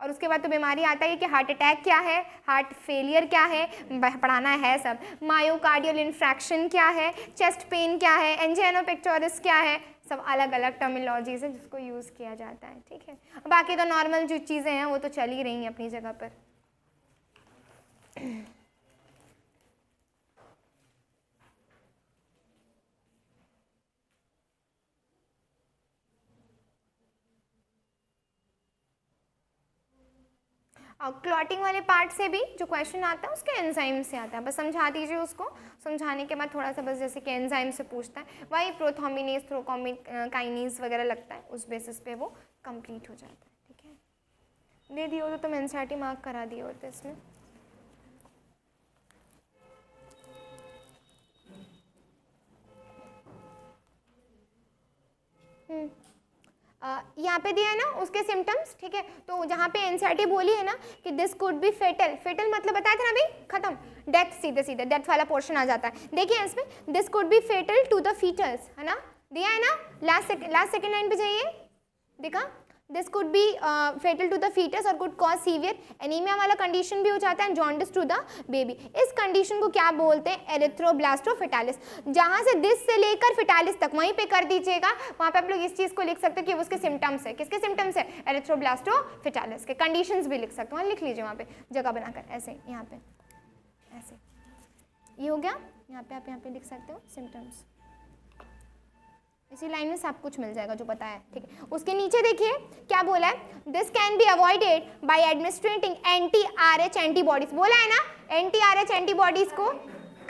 और उसके बाद तो बीमारी आता है कि हार्ट अटैक क्या है, हार्ट फेलियर क्या है, पढ़ाना है सब। मायोकार्डियल इन्फ्रैक्शन क्या है, चेस्ट पेन क्या है, एंजाइना पेक्टोरिस क्या है, सब अलग अलग टर्मिनोलॉजीज है जिसको यूज़ किया जाता है, ठीक है। बाकी तो नॉर्मल जो चीज़ें हैं वो तो चल ही रही हैं अपनी जगह पर। और क्लॉटिंग वाले पार्ट से भी जो क्वेश्चन आता है उसके एंजाइम से आता है, बस समझा दीजिए उसको, समझाने के बाद थोड़ा सा बस जैसे कि एंजाइम से पूछता है, वही प्रोथॉमिनेज, थ्रोकाइनेज वगैरह लगता है, उस बेसिस पे वो कंप्लीट हो जाता है, ठीक है। दे दिए हो तो तुम एनसीईआरटी मार्क करा दिए होते इसमें। यहाँ पे दिया है ना उसके सिम्टम्स, ठीक है। तो जहाँ पे एनसीईआरटी बोली है ना कि this could be fatal, fatal मतलब बताया था ना अभी, खत्म, डेथ, सीधे सीधे डेथ वाला पोर्शन आ जाता है। देखिए इसमें this could be fatal to the fetus, है ना, दिया है ना, लास्ट सेकेंड लाइन पे जाइए, देखा, this could be fatal to the fetus और कुड कॉज सीवियर एनीमिया वाला कंडीशन भी हो जाता है, जॉन्डिस टू द बेबी। इस कंडीशन को क्या बोलते हैं, एरिथ्रोब्लास्टोफिटालिस। जहाँ से दिस से लेकर फिटालिस तक वहीं पे कर दीजिएगा, वहाँ पे आप लोग इस चीज़ को लिख सकते हैं कि उसके सिम्टम्स है, किसके सिम्टम्स है, एरिथ्रोब्लास्टोफिटालिस के। कंडीशंस भी लिख सकते हो, वहाँ लिख लीजिए, वहाँ पे जगह बनाकर ऐसे, यहाँ पे ऐसे, ये हो गया, यहाँ पे आप यहाँ पे लिख सकते हो सिम्टम्स, इसी लाइन में सब कुछ मिल जाएगा जो पता है, ठीक है। उसके नीचे देखिए क्या बोला है, this can be avoided by administrating एंटी-RH एंटीबॉडीज, बोला है ना, एंटी-RH एंटीबॉडीज को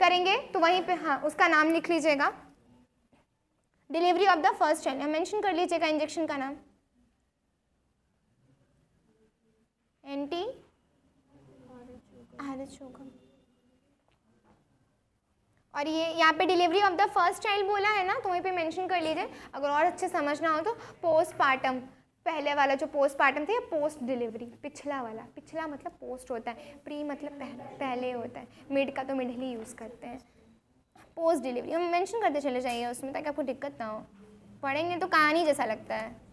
करेंगे, तो वहीं पे हाँ उसका नाम लिख लीजिएगा, delivery of the first child, mention कर लीजिएगा इंजेक्शन का नाम, एंटी-RH होगा। और ये यहाँ पे delivery of the first child बोला है ना, तो वहीं पे मेंशन कर लीजिए। अगर और अच्छे समझना हो तो पोस्टपार्टम, पहले वाला जो पोस्टपार्टम था, पोस्ट डिलीवरी पिछला वाला, पिछला मतलब पोस्ट होता है, प्री मतलब पहले होता है, मिड का तो मिड ही यूज़ करते हैं, पोस्ट डिलीवरी हम मेंशन करते चले जाइए उसमें, ताकि आपको दिक्कत ना हो, पढ़ेंगे तो कहानी जैसा लगता है।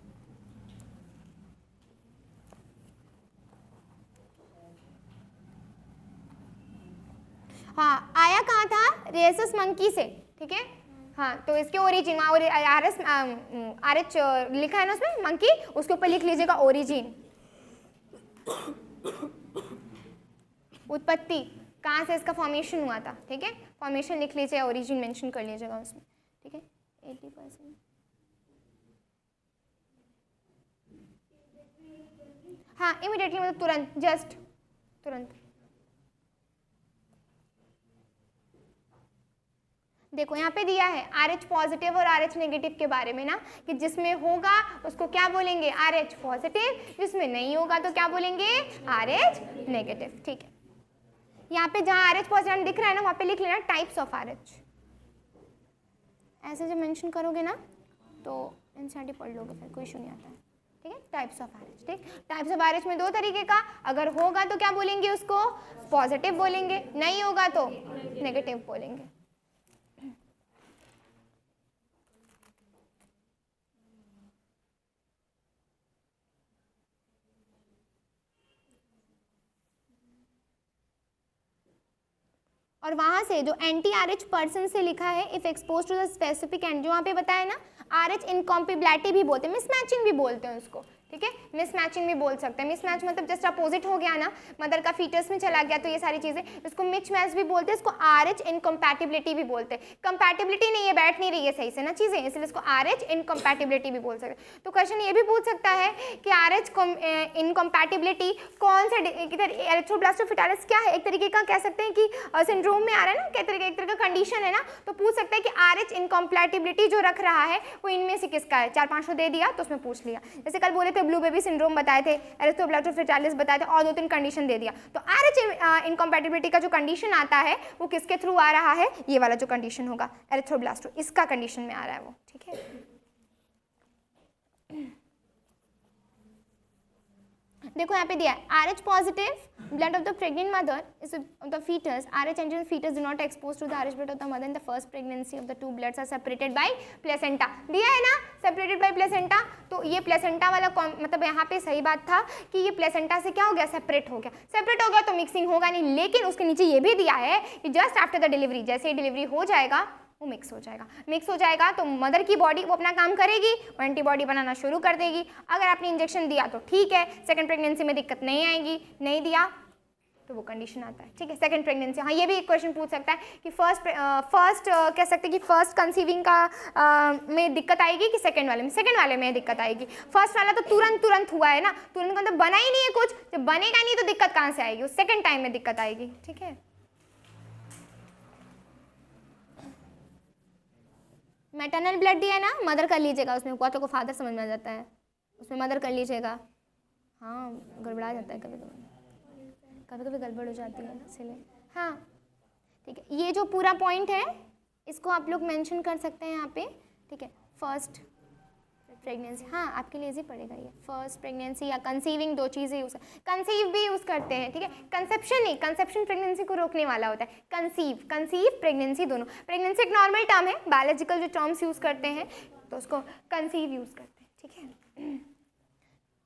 हाँ, आया कहाँ था, रेसस मंकी से, ठीक है। हाँ, तो इसके ओरिजिन, RH लिखा है ना उसमें मंकी, उसके ऊपर लिख लीजिएगा ओरिजिन, उत्पत्ति, कहाँ से इसका फॉर्मेशन हुआ था, ठीक है। फॉर्मेशन लिख लीजिए, ओरिजिन मेंशन कर लीजिएगा उसमें, ठीक है। 80%, हाँ इमीडिएटली मतलब तुरंत, जस्ट तुरंत। देखो यहाँ पे दिया है RH पॉजिटिव और RH नेगेटिव के बारे में ना, कि जिसमें होगा उसको क्या बोलेंगे, RH पॉजिटिव, जिसमें नहीं होगा तो क्या बोलेंगे, RH नेगेटिव, ठीक है। यहाँ पे जहाँ RH पॉजिटिव दिख रहा है ना, वहाँ पे लिख लेना टाइप्स ऑफ RH, ऐसे जब मेंशन करोगे ना तो एनसीईआरटी पढ़ लोगे, फिर कोई इशू नहीं आता है, ठीक है। टाइप्स ऑफ RH, ठीक, टाइप्स ऑफ RH में दो तरीके का, अगर होगा तो क्या बोलेंगे उसको, पॉजिटिव बोलेंगे, नहीं होगा तो नेगेटिव बोलेंगे। और वहाँ से जो एंटी-RH पर्सन से लिखा है, if expose to the specific and, जो वहाँ पे बताया ना RH इनकॉम्पेबिलिटी भी बोलते हैं, मिसमैचिंग भी बोलते हैं उसको, ठीक है, मिसमैचिंग भी बोल सकते हैं। मिसमैच मतलब जस्ट अपोजिट हो गया ना, मदर का फीटस में चला गया, तो ये सारी चीजें, इसको मिसमैच भी बोलते हैं, इसको RH इनकम्पैटिबिलिटी भी बोलते हैं। कंपैटिबिलिटी नहीं है, बैठ नहीं रही है सही से ना चीजें, इसलिए इसको RH इनकम्पैटिबिलिटी भी बोल सकते हैं। तो क्वेश्चन ये भी पूछ सकता है कि RH इनकम्पैटिबिलिटी कौन सा इधर एरिथ्रोब्लास्टोफिटालिस क्या है, एक तरीके का कह सकते हैं कि सिंड्रोम में आ रहा है ना, एक तरह का कंडीशन है ना, तो पूछ सकता है कि RH इनकम्पैटिबिलिटी जो रख रहा है वो इनमें से किसका है। 4-5 दे दिया तो उसमें पूछ लिया, जैसे कल बोले ब्लू बेबी सिंड्रोम बताए थे, एरिथ्रोब्लास्टोफिटालिस बताए थे, और 2-3 कंडीशन दे दिया। तो RH इनकम्पैटिबिलिटी का जो कंडीशन आता है वो किसके थ्रू आ रहा है, ये वाला जो कंडीशन होगा एरिथ्रोब्लास्टो, इसका कंडीशन में आ रहा है वो, ठीक है। देखो यहाँ पे दिया है RH positive blood of the pregnant mother is of the fetus, RH and fetus do not expose to the RH blood of the mother in the first pregnancy of the two bloods are separated by placenta, दिया है ना, सेपरेटेड बाय प्लेसेंटा। तो ये प्लेसेंटा वाला मतलब यहाँ पे सही बात था कि ये प्लेसेंटा से क्या हो गया, सेपरेट हो गया। सेपरेट हो गया तो मिक्सिंग होगा नहीं, लेकिन उसके नीचे ये भी दिया है कि जस्ट आफ्टर द डिलीवरी, जैसे ही डिलीवरी हो जाएगा वो मिक्स हो जाएगा। मिक्स हो जाएगा तो मदर की बॉडी वो अपना काम करेगी, वो एंटीबॉडी बनाना शुरू कर देगी। अगर आपने इंजेक्शन दिया तो ठीक है, सेकंड प्रेगनेंसी में दिक्कत नहीं आएगी, नहीं दिया तो वो कंडीशन आता है, ठीक है। सेकंड प्रेगनेंसी, हाँ ये भी एक क्वेश्चन पूछ सकता है कि फर्स्ट कह सकते हैं कि फर्स्ट कंसीविंग का में दिक्कत आएगी कि सेकंड वाले में, सेकंड वाले में दिक्कत आएगी। फर्स्ट वाला तो तुरंत हुआ है ना, तुरंत का तो बना ही नहीं है कुछ, जब बनेगा नहीं तो दिक्कत कहाँ से आएगी, उस सेकंड टाइम में दिक्कत आएगी, ठीक है। मैटरनल ब्लड दिया है ना, मदर कर लीजिएगा, उसमें बहुतों को फादर समझ में आ जाता है, उसमें मदर कर लीजिएगा। हाँ गड़बड़ा जाता है कभी कभी गड़बड़ हो जाती है इसलिए, हाँ ठीक है। ये जो पूरा पॉइंट है इसको आप लोग मेंशन कर सकते हैं यहाँ पे, ठीक है। फर्स्ट प्रेगनेंसी, हाँ आपके लिए इजी पड़ेगा ये, फर्स्ट प्रेगनेंसी या कंसीविंग, दो चीज़ें यूज़, कंसीव भी यूज़ करते हैं, ठीक है। कंसेप्शन नहीं, कंसेप्शन प्रेगनेंसी को रोकने वाला होता है, कंसीव प्रेगनेंसी दोनों। प्रेगनेंसी एक नॉर्मल टर्म है, बायोलॉजिकल जो टर्म्स यूज़ करते हैं तो उसको कंसीव यूज़ करते हैं, ठीक है।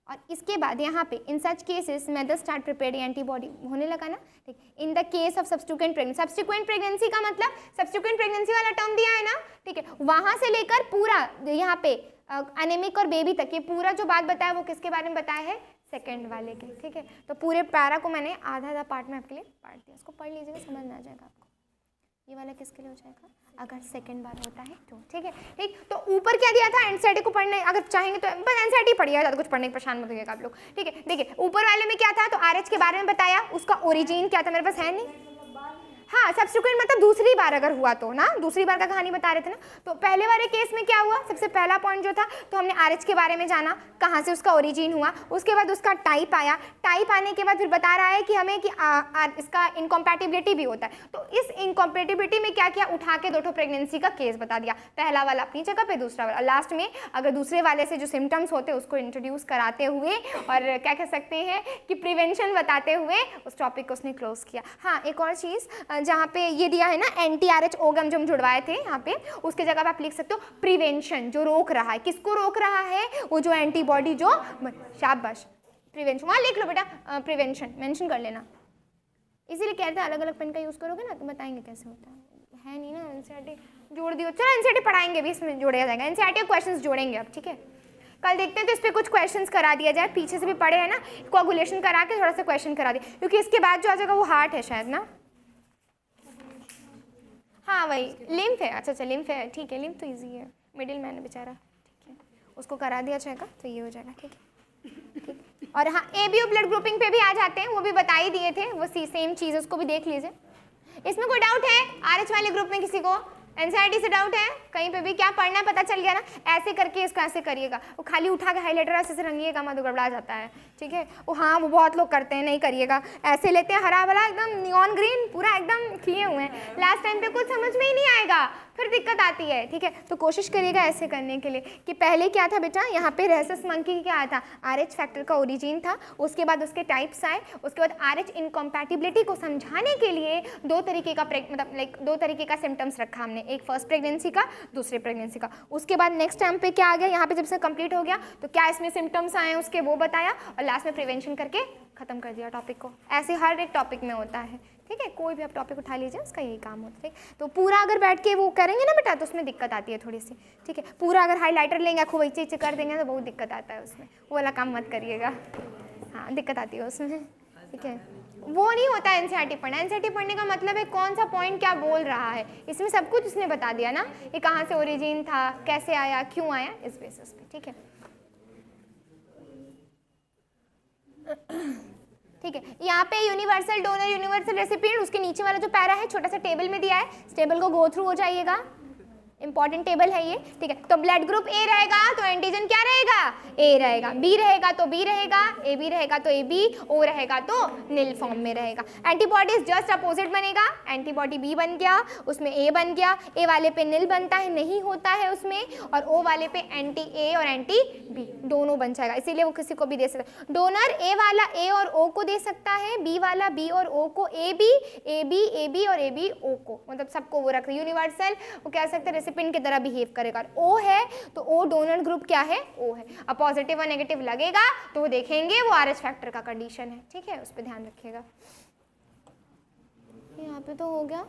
और इसके बाद यहाँ पे in such cases mother start preparing antibody, होने लगा ना, ठीक। In the case of subsequent pregnancy, subsequent pregnancy का मतलब सब्सिक्वेंट प्रेगनेंसी वाला टर्म दिया है ना, ठीक है, वहाँ से लेकर पूरा यहाँ पे एनेमिक और बेबी तक, ये पूरा जो बात बताया वो किसके बारे में बताया है, सेकंड वाले के, ठीक है। तो पूरे पैरा को मैंने आधा पार्ट में आपके लिए बांट दिया, उसको पढ़ लीजिएगा, समझ में आ जाएगा आपको। ये वाला किसके लिए हो जाएगा, अगर सेकंड बार होता है तो, ठीक है। ठीक, तो ऊपर क्या दिया था, एनसीईआरटी को पढ़ने अगर चाहेंगे तो बस एनसीईआरटी पढ़िएगा, ज़्यादा कुछ पढ़ने के परेशान मत होइएगा आप लोग, ठीक है। देखिए ऊपर वाले में क्या था, तो RH के बारे में बताया, उसका ओरिजिन क्या था, मेरे पास है नहीं, हाँ सब्सिक्वेंट मतलब दूसरी बार अगर हुआ तो ना, दूसरी बार का कहानी बता रहे थे ना। तो पहले वाले केस में क्या हुआ, सबसे पहला पॉइंट जो था, तो हमने RH के बारे में जाना, कहाँ से उसका ओरिजिन हुआ, उसके बाद उसका टाइप आया, टाइप आने के बाद फिर बता रहा है कि हमें कि इसका इनकॉम्पैटिबिलिटी भी होता है। तो इस इनकॉम्पैटिबिलिटी में क्या किया, उठा के 2 प्रेगनेंसी का केस बता दिया, पहला वाला अपनी जगह पे, दूसरा वाला लास्ट में, अगर दूसरे वाले से जो सिम्टम्स होते हैं उसको इंट्रोड्यूस कराते हुए और क्या कह सकते हैं कि प्रिवेंशन बताते हुए उस टॉपिक को उसने क्लोज किया। हाँ एक और चीज़ जहाँ पे ये दिया है ना, एंटी-RH ओगम जो हम जुड़वाए थे यहाँ पे, उसके जगह पे आप लिख सकते हो प्रिवेंशन, जो रोक रहा है, किसको रोक रहा है, वो जो एंटीबॉडी जो, शाबाश प्रिवेंशन, वहाँ लिख लो बेटा, प्रिवेंशन मेंशन कर लेना, इसीलिए कहते हैं अलग अलग पेन का यूज़ करोगे ना तो बताएंगे कैसे होता है नहीं ना। एनसीईआरटी जोड़ दियो, चलो एनसीईआरटी पढ़ाएंगे भी, इसमें जोड़ा जाएगा, एनसीईआरटी क्वेश्चन जोड़ेंगे अब, ठीक है। कल देखते हैं तो इस पर कुछ क्वेश्चंस करा दिया जाए, पीछे से भी पढ़े हैं ना, कोगुलेशन करा के थोड़ा सा क्वेश्चन करा दिया, क्योंकि इसके बाद जो आ जाएगा वो हार्ट है शायद ना, हाँ वही लिम्फ है, अच्छा लिम्फ है, ठीक है, लिम्फ तो इजी है, मिडिल मैन है बेचारा, ठीक है, उसको करा दिया जाएगा तो ये हो जाएगा, ठीक है, ठीक। और हाँ ABO ब्लड ग्रुपिंग पे भी आ जाते हैं, वो भी बता ही दिए थे, वो सेम चीज़, उसको भी देख लीजिए। इसमें कोई डाउट है RH वाले ग्रुप में किसी को, एनसीईआरटी से डाउट है कहीं पे भी, क्या पढ़ना है पता चल गया ना, ऐसे करके इसको ऐसे करिएगा, वो खाली उठा के हाईलाइटर ऐसे रंगिएगा मत, गड़बड़ा जाता है, ठीक है। वो हाँ वो बहुत लोग करते हैं, नहीं करिएगा, ऐसे लेते हैं हरा वाला एकदम नियॉन ग्रीन पूरा एकदम किए हुए हैं, लास्ट टाइम पे कुछ समझ में ही नहीं आएगा, फिर दिक्कत आती है, ठीक है। तो कोशिश करिएगा ऐसे करने के लिए कि पहले क्या था बेटा, यहाँ पे रेसस मंकी क्या आया था, RH फैक्टर का ओरिजिन था, उसके बाद उसके टाइप्स आए, उसके बाद RH इनकॉम्पैटिबिलिटी को समझाने के लिए 2 तरीके का मतलब लाइक 2 तरीके का सिम्टम्स रखा हमने, एक फर्स्ट प्रेगनेंसी का, दूसरे प्रेगनेंसी का। उसके बाद नेक्स्ट टाइम पे क्या आ गया, यहाँ पे जब से कंप्लीट हो गया तो क्या इसमें सिम्टम्स आए उसके वो बताया, और लास्ट में प्रिवेंशन करके खत्म कर दिया टॉपिक को। ऐसे हर एक टॉपिक में होता है, ठीक है, कोई भी आप टॉपिक उठा लीजिए उसका यही काम होता है। ठीक, तो पूरा अगर बैठ के वो करेंगे ना बेटा तो उसमें दिक्कत आती है थोड़ी सी। ठीक है, पूरा अगर हाईलाइटर लेंगे खूब अच्छे कर देंगे तो बहुत दिक्कत आता है उसमें, वो वाला काम मत करिएगा, हाँ दिक्कत आती है उसमें। ठीक है, वो नहीं होता एनसीईआरटी पढ़ना। एनसीईआरटी पढ़ने का मतलब है कौन सा पॉइंट क्या बोल रहा है, इसमें सब कुछ उसने बता दिया ना, ये कहाँ से ओरिजिन था, कैसे आया, क्यों आया, इस बेसिस पे। ठीक है, ठीक है, यहाँ पे यूनिवर्सल डोनर, यूनिवर्सल रेसिपिएंट, उसके नीचे वाला जो पैरा है छोटा सा टेबल में दिया है, इस टेबल को गो थ्रू हो जाइएगा, इंपॉर्टेंट टेबल है ये। ठीक है, तो ब्लड ग्रुप ए रहेगा तो एंटीजन क्या रहेगा, ए रहेगा, बी रहेगा तो बी रहेगा, ए बी रहेगा तो ए बी, ओ रहेगा तो नील फॉर्म में रहेगा। एंटीबॉडीज जस्ट अपोजिट बनेगा, एंटीबॉडी बी बन गया, उसमें ए बन गया, ए वाले पे नील बनता है, नहीं होता है उसमें, और ओ वाले पे एंटी ए और एंटी बी दोनों बन जाएगा, इसीलिए वो किसी को भी दे सकता है। डोनर ए वाला ए और ओ को दे सकता है, बी वाला बी और ओ को, ए बी और ए बी ओ को, मतलब सबको वो रख रहे। यूनिवर्सल वो कह सकते हैं पिन की तरह बिहेव करेगा। ओ है तो ओ डोनर ग्रुप क्या है, ओ है। अब पॉजिटिव और नेगेटिव लगेगा तो वो देखेंगे वो आरएच फैक्टर का कंडीशन है। ठीक है, उस पर ध्यान रखिएगा। यहाँ पे तो हो गया।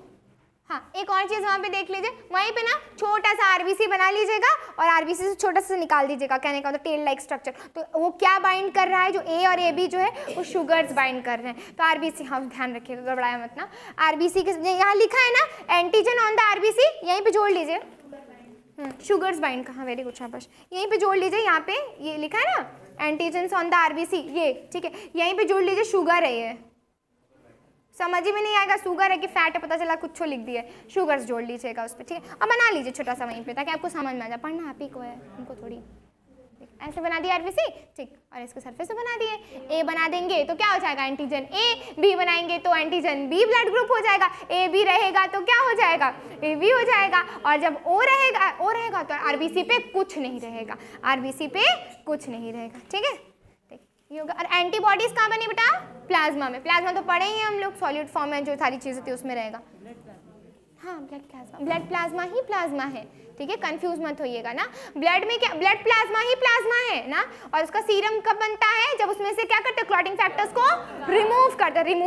हाँ, एक और चीज वहां पे देख लीजिए, वहीं पे ना छोटा सा आरबीसी बना लीजिएगा और आरबीसी से छोटा सा निकाल दीजिएगा, कहने का मतलब टेल लाइक स्ट्रक्चर। तो वो क्या बाइंड कर रहा है, जो ए और ए बी जो है वो शुगर्स बाइंड कर रहे हैं। तो आरबीसी, हाँ ध्यान रखिएगा, गड़बड़ाया मत ना। आरबीसी के यहाँ लिखा है ना एंटीजन ऑन द आरबीसी, यहीं पे जोड़ लीजिए। शुगर्स बाइंड कहाँ, वेरी गुड शाबाश, यहीं पे जोड़ लीजिए। यहाँ पे ये लिखा है ना एंटीजन्स ऑन द आरबीसी, ये ठीक है, यहीं पे जोड़ लीजिए। शुगर है ये, समझ ही में नहीं आएगा शुगर है कि फैट है, पता चला कुछ लिख दिया है, शुगर्स जोड़ लीजिएगा उस पर। ठीक है, अब बना लीजिए छोटा सा वहीं पे ताकि आपको समझ में आ जाए, पढ़ना आप ही को है, उनको थोड़ी। ऐसे बना दिया आरबीसी, ठीक, और इसके सरफेस पे बना दिए। ए बना देंगे तो क्या हो जाएगा एंटीजन ए, बी बनाएंगे तो एंटीजन बी ब्लड ग्रुप हो जाएगा, ए बी रहेगा तो क्या हो जाएगा, ए बी हो जाएगा। और जब ओ रहेगा तो आरबीसी पे कुछ नहीं रहेगा, आरबीसी पे कुछ नहीं रहेगा। ठीक है, ये होगा। और एंटीबॉडीज कहाँ बनी बेटा, प्लाज्मा में। प्लाज्मा तो पढ़े ही हम लोग, सॉलिड फॉर्म में जो सारी चीजें थी उसमें रहेगा। हाँ, ब्लड प्लाज्मा ही प्लाज्मा है। ठीक है, कंफ्यूज मत होइएगा ना, ब्लड में क्या, ब्लड प्लाज्मा ही प्लाज्मा है ना। और उसका सीरम कब बनता है, जब उसमें से क्या करते हैं, क्लॉटिंग फैक्टर्स को रिमूव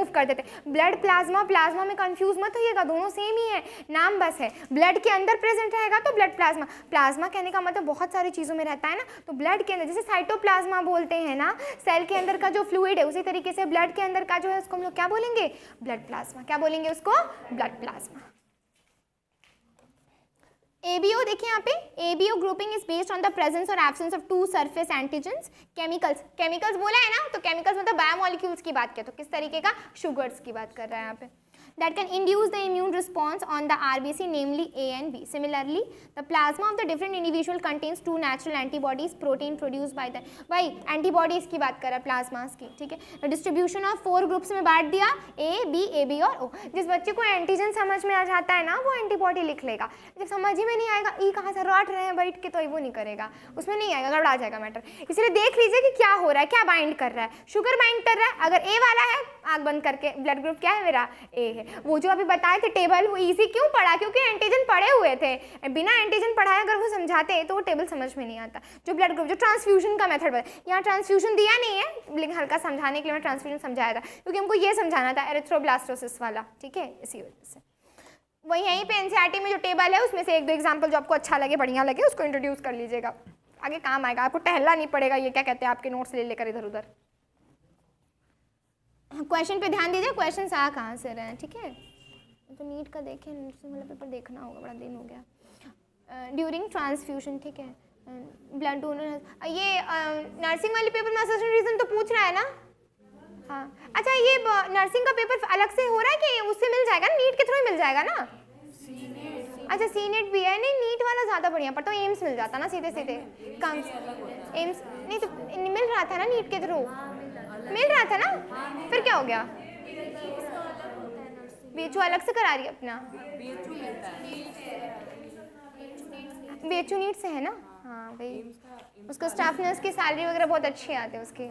कर देते। ब्लड प्लाज्मा में कंफ्यूज मत होइएगा, दोनों सेम ही है, नाम बस है। ब्लड के अंदर प्रेजेंट रहेगा तो ब्लड प्लाज्मा कहने का मतलब बहुत सारी चीज़ों में रहता है ना। तो ब्लड के अंदर, जैसे साइटोप्लाज्मा बोलते हैं ना, सेल के अंदर का जो फ्लूइड है, उसी तरीके से ब्लड के अंदर का जो है उसको हम लोग क्या बोलेंगे, ब्लड प्लाज्मा। क्या बोलेंगे उसको, ब्लड प्लाज्मा। ABO देखिए यहाँ पे, ABO grouping is based on the presence और absence of two surface antigens. Chemicals बोला है ना, तो केमिकल्स मतलब बायोमोलिक्यूल्स की बात किया, तो किस तरीके का, शुगर्स की बात कर रहा है यहाँ पे। That can induce the immune response on the RBC, namely A and B. Similarly, the plasma of the different individual contains two natural antibodies, protein produced by the, भाई antibodies की बात कर रहा है प्लाज्मास की। ठीक है, डिस्ट्रीब्यूशन ऑफ 4 ग्रुप्स में बांट दिया, A, B, AB और O। जिस बच्चे को एंटीजन समझ में आ जाता है ना, वो एंटीबॉडी लिख लेगा। जब समझ ही में नहीं आएगा, ई कहाँ से रट रहे हैं बैठ के, तो वो नहीं करेगा, उसमें नहीं आएगा, गड़बड़ा जाएगा मैटर। इसलिए देख लीजिए कि क्या हो रहा है, क्या बाइंड कर रहा है, शुगर बाइंड कर रहा है। अगर A वाला है, आँख बंद करके, ब्लड ग्रुप क्या है मेरा, A है। वो जो अभी बताए थे टेबल, वो इजी क्यों पढ़ा, क्योंकि एंटीजन पढ़े हुए थे। बिना एंटीजन पढ़ाए अगर वो समझाते तो वो टेबल समझ में नहीं आता। जो ब्लड ग्रुप, जो ट्रांसफ्यूजन का मेथड बताया, यहाँ ट्रांसफ्यूजन दिया नहीं है, लेकिन हल्का समझाने के लिए मैं ट्रांसफ्यूजन समझाया था, क्योंकि हमको ये समझाना था एरिथ्रोब्लास्टोसिस वाला। ठीक है, इसी वजह से वही यहीं पे एनसीईआरटी में जो टेबल है उसमें से 1-2 एग्जाम्पल जो आपको अच्छा लगे, बढ़िया लगे, उसको इंट्रोड्यूस कर लीजिएगा, आगे काम आएगा, आपको टहलना नहीं पड़ेगा, ये क्या कहते हैं आपके नोट्स ले लेकर इधर उधर। क्वेश्चन पे ध्यान दीजिए, क्वेश्चन आ कहाँ से रहे हैं। ठीक है, तो नीट का देखें, नीट से वाला पेपर देखना होगा, बड़ा दिन हो गया। ड्यूरिंग ट्रांसफ्यूजन, ठीक है, ब्लड डोनर, ये नर्सिंग वाले पेपर में असिस्टेंट रीजन तो पूछ रहा है ना। हाँ, अच्छा, ये नर्सिंग का पेपर अलग से हो रहा है कि उससे मिल जाएगा, नीट के थ्रू मिल जाएगा ना। अच्छा, सीनेट भी है, नहीं नीट वाला ज़्यादा बढ़िया पड़ता, तो एम्स मिल जाता ना सीधे सीधे, कम एम्स नहीं तो मिल रहा था ना नीट के थ्रू, मिल रहा था ना, फिर क्या हो गया, बीएचयू अलग से करा रही है अपना, बीएचयू नीट से है ना। हाँ भाई, उसका स्टाफ नर्स की सैलरी वगैरह बहुत अच्छी आती है उसकी।